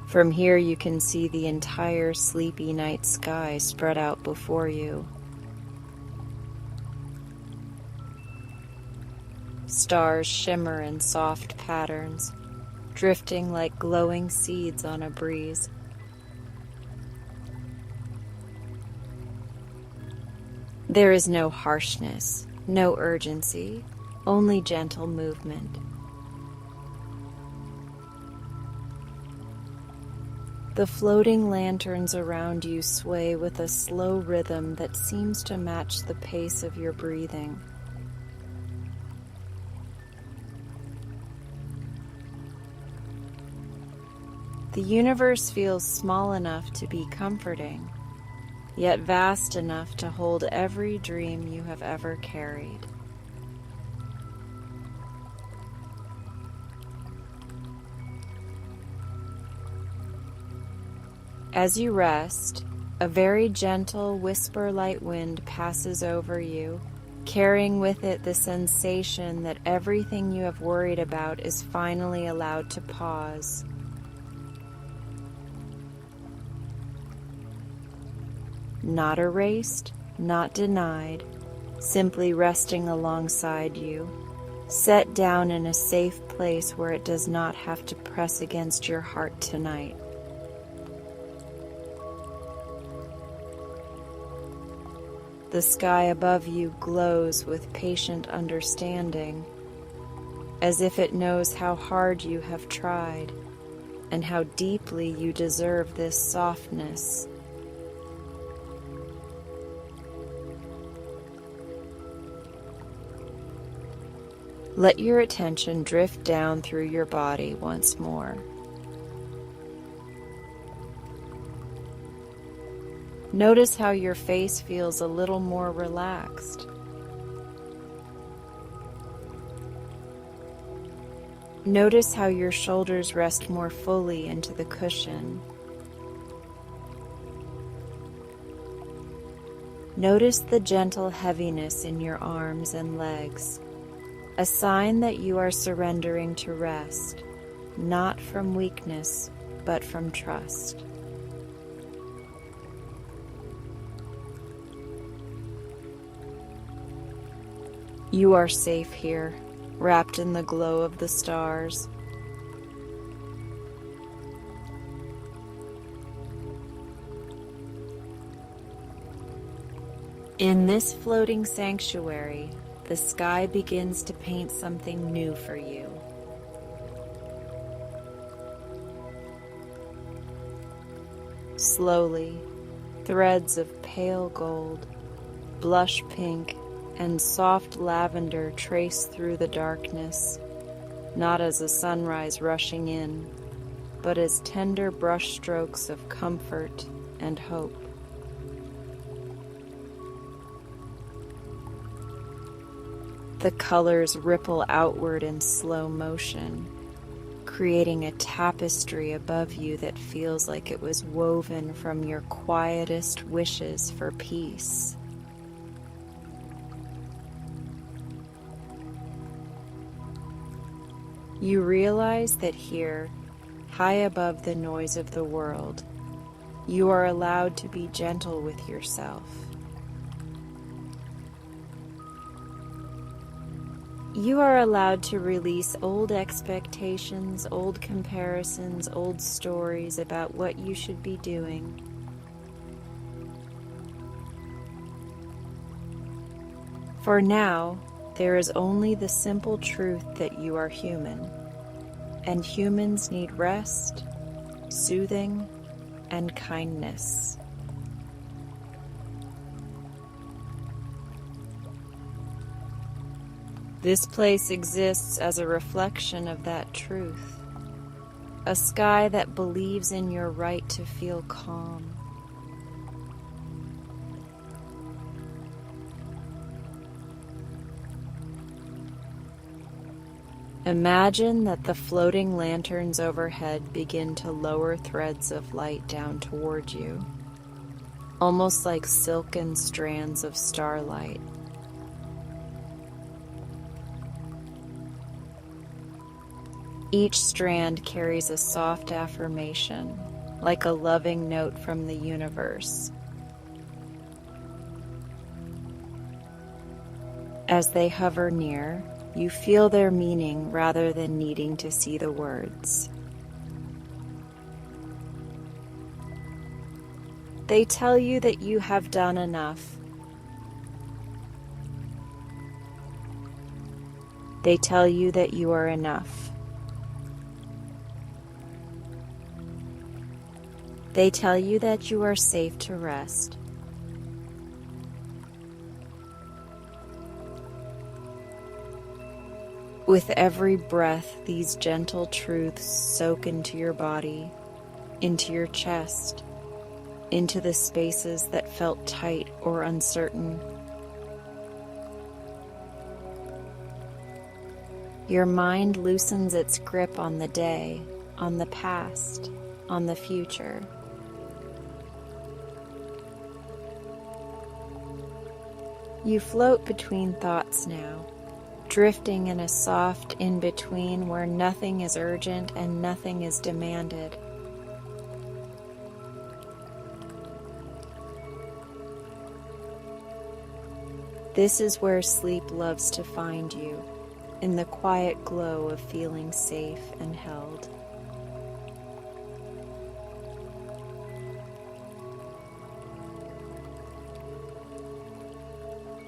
From here you can see the entire sleepy night sky spread out before you. Stars shimmer in soft patterns, drifting like glowing seeds on a breeze. There is no harshness, no urgency, only gentle movement. The floating lanterns around you sway with a slow rhythm that seems to match the pace of your breathing. The universe feels small enough to be comforting, yet vast enough to hold every dream you have ever carried. As you rest, a very gentle whisper-light wind passes over you, carrying with it the sensation that everything you have worried about is finally allowed to pause. Not erased, not denied, simply resting alongside you, set down in a safe place where it does not have to press against your heart tonight. The sky above you glows with patient understanding, as if it knows how hard you have tried and how deeply you deserve this softness. Let your attention drift down through your body once more. Notice how your face feels a little more relaxed. Notice how your shoulders rest more fully into the cushion. Notice the gentle heaviness in your arms and legs, a sign that you are surrendering to rest, not from weakness, but from trust. You are safe here, wrapped in the glow of the stars, In this floating sanctuary, the sky begins to paint something new for you. Slowly, threads of pale gold, blush pink, and soft lavender trace through the darkness, not as a sunrise rushing in, but as tender brushstrokes of comfort and hope. The colors ripple outward in slow motion, creating a tapestry above you that feels like it was woven from your quietest wishes for peace. You realize that here, high above the noise of the world, you are allowed to be gentle with yourself. You are allowed to release old expectations, old comparisons, old stories about what you should be doing. For now, there is only the simple truth that you are human, and humans need rest, soothing, and kindness. This place exists as a reflection of that truth, a sky that believes in your right to feel calm. Imagine that the floating lanterns overhead begin to lower threads of light down toward you, almost like silken strands of starlight. Each strand carries a soft affirmation, like a loving note from the universe. As they hover near, you feel their meaning rather than needing to see the words. They tell you that you have done enough. They tell you that you are enough. They tell you that you are safe to rest. With every breath, these gentle truths soak into your body, into your chest, into the spaces that felt tight or uncertain. Your mind loosens its grip on the day, on the past, on the future. You float between thoughts now, drifting in a soft in-between where nothing is urgent and nothing is demanded. This is where sleep loves to find you, in the quiet glow of feeling safe and held.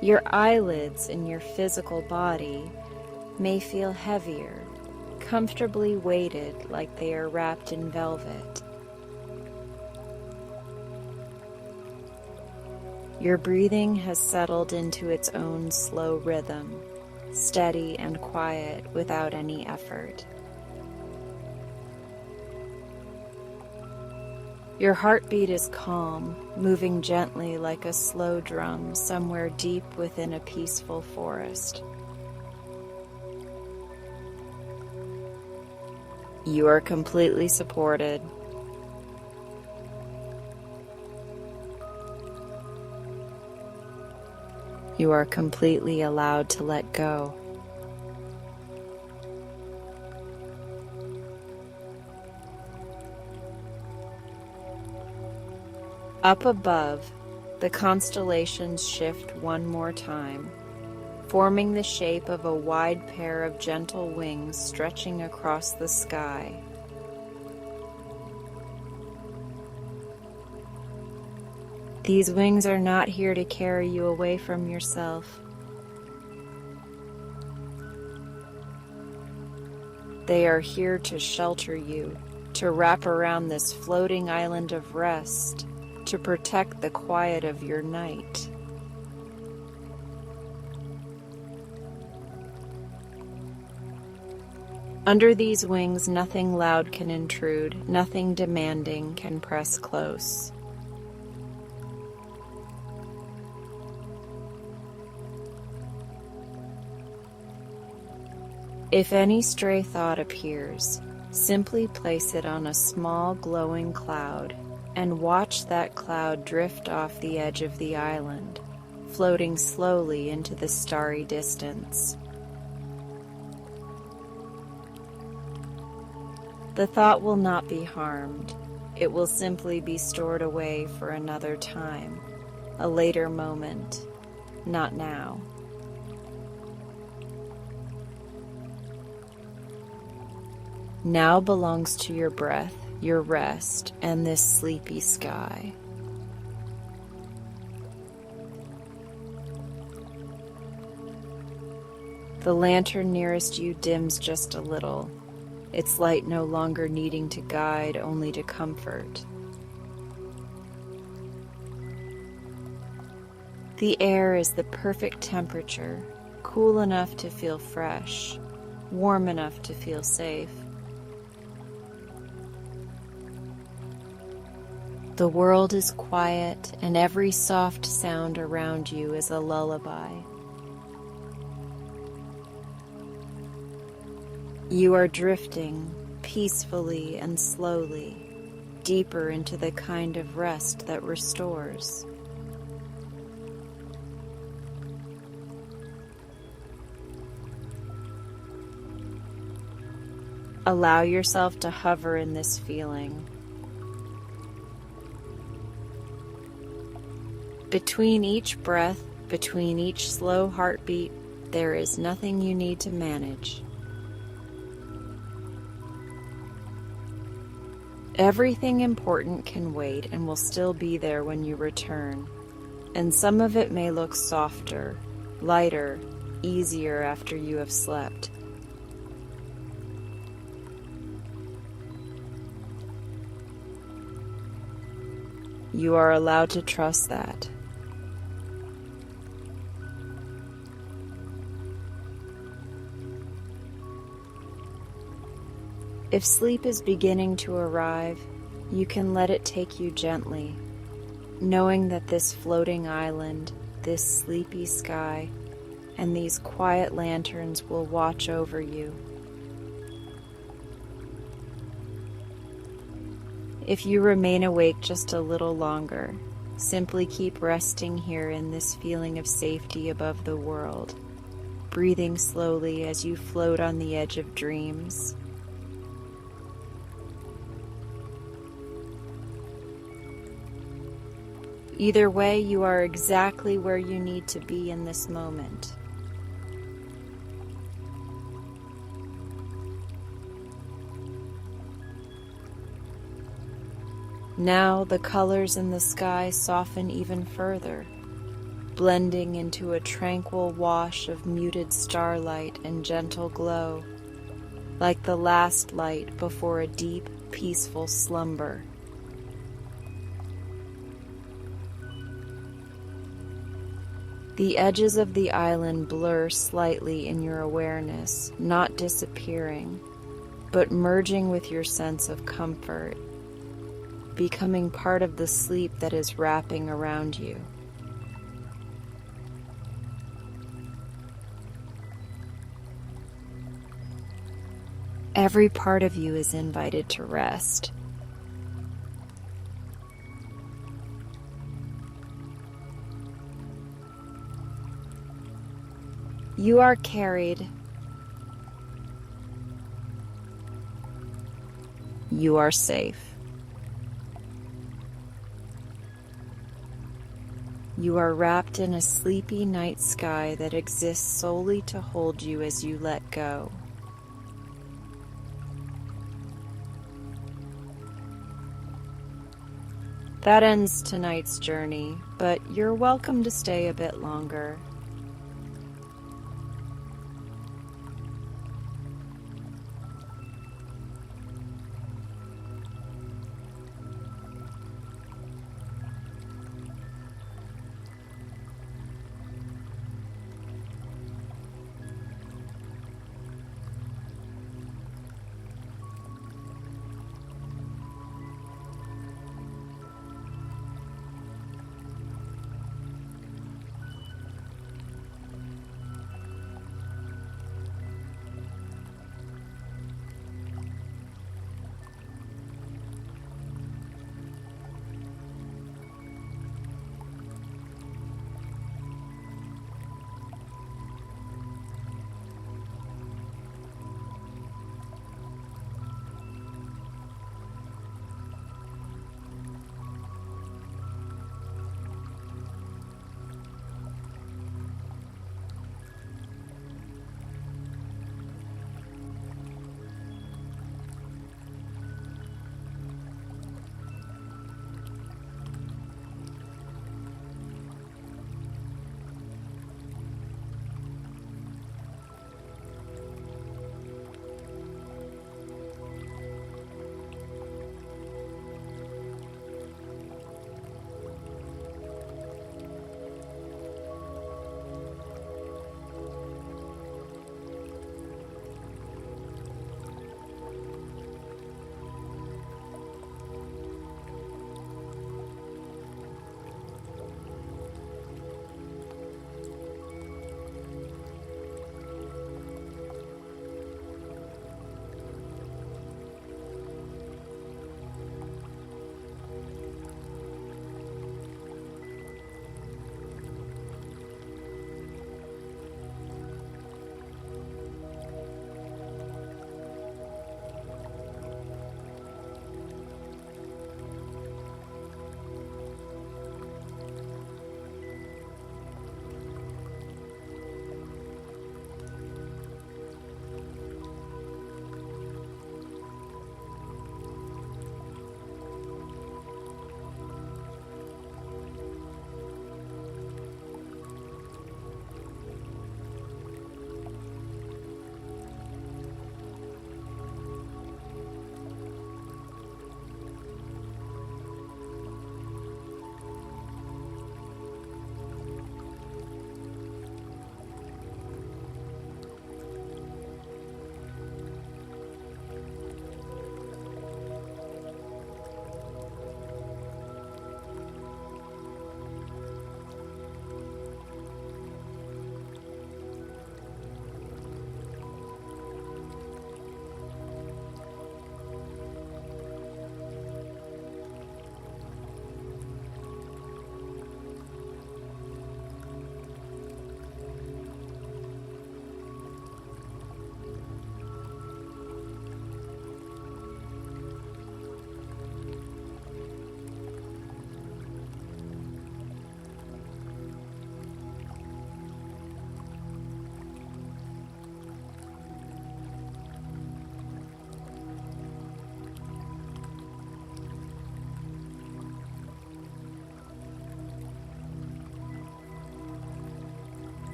Your eyelids in your physical body may feel heavier, comfortably weighted like they are wrapped in velvet. Your breathing has settled into its own slow rhythm, steady and quiet without any effort. Your heartbeat is calm, moving gently like a slow drum somewhere deep within a peaceful forest. You are completely supported. You are completely allowed to let go. Up above, the constellations shift one more time, forming the shape of a wide pair of gentle wings stretching across the sky. These wings are not here to carry you away from yourself. They are here to shelter you, to wrap around this floating island of rest, to protect the quiet of your night. Under these wings, nothing loud can intrude, nothing demanding can press close. If any stray thought appears, simply place it on a small glowing cloud and watch that cloud drift off the edge of the island, floating slowly into the starry distance. The thought will not be harmed. It will simply be stored away for another time, a later moment, not now. Now belongs to your breath, your rest, and this sleepy sky. The lantern nearest you dims just a little, its light no longer needing to guide, only to comfort. The air is the perfect temperature, cool enough to feel fresh, warm enough to feel safe. The world is quiet, and every soft sound around you is a lullaby. You are drifting peacefully and slowly, deeper into the kind of rest that restores. Allow yourself to hover in this feeling. Between each breath, between each slow heartbeat, there is nothing you need to manage. Everything important can wait and will still be there when you return, and some of it may look softer, lighter, easier after you have slept. You are allowed to trust that. If sleep is beginning to arrive, you can let it take you gently, knowing that this floating island, this sleepy sky, and these quiet lanterns will watch over you. If you remain awake just a little longer, simply keep resting here in this feeling of safety above the world, breathing slowly as you float on the edge of dreams. Either way, you are exactly where you need to be in this moment. Now the colors in the sky soften even further, blending into a tranquil wash of muted starlight and gentle glow, like the last light before a deep, peaceful slumber. The edges of the island blur slightly in your awareness, not disappearing, but merging with your sense of comfort, becoming part of the sleep that is wrapping around you. Every part of you is invited to rest. You are carried. You are safe. You are wrapped in a sleepy night sky that exists solely to hold you as you let go. That ends tonight's journey, but you're welcome to stay a bit longer.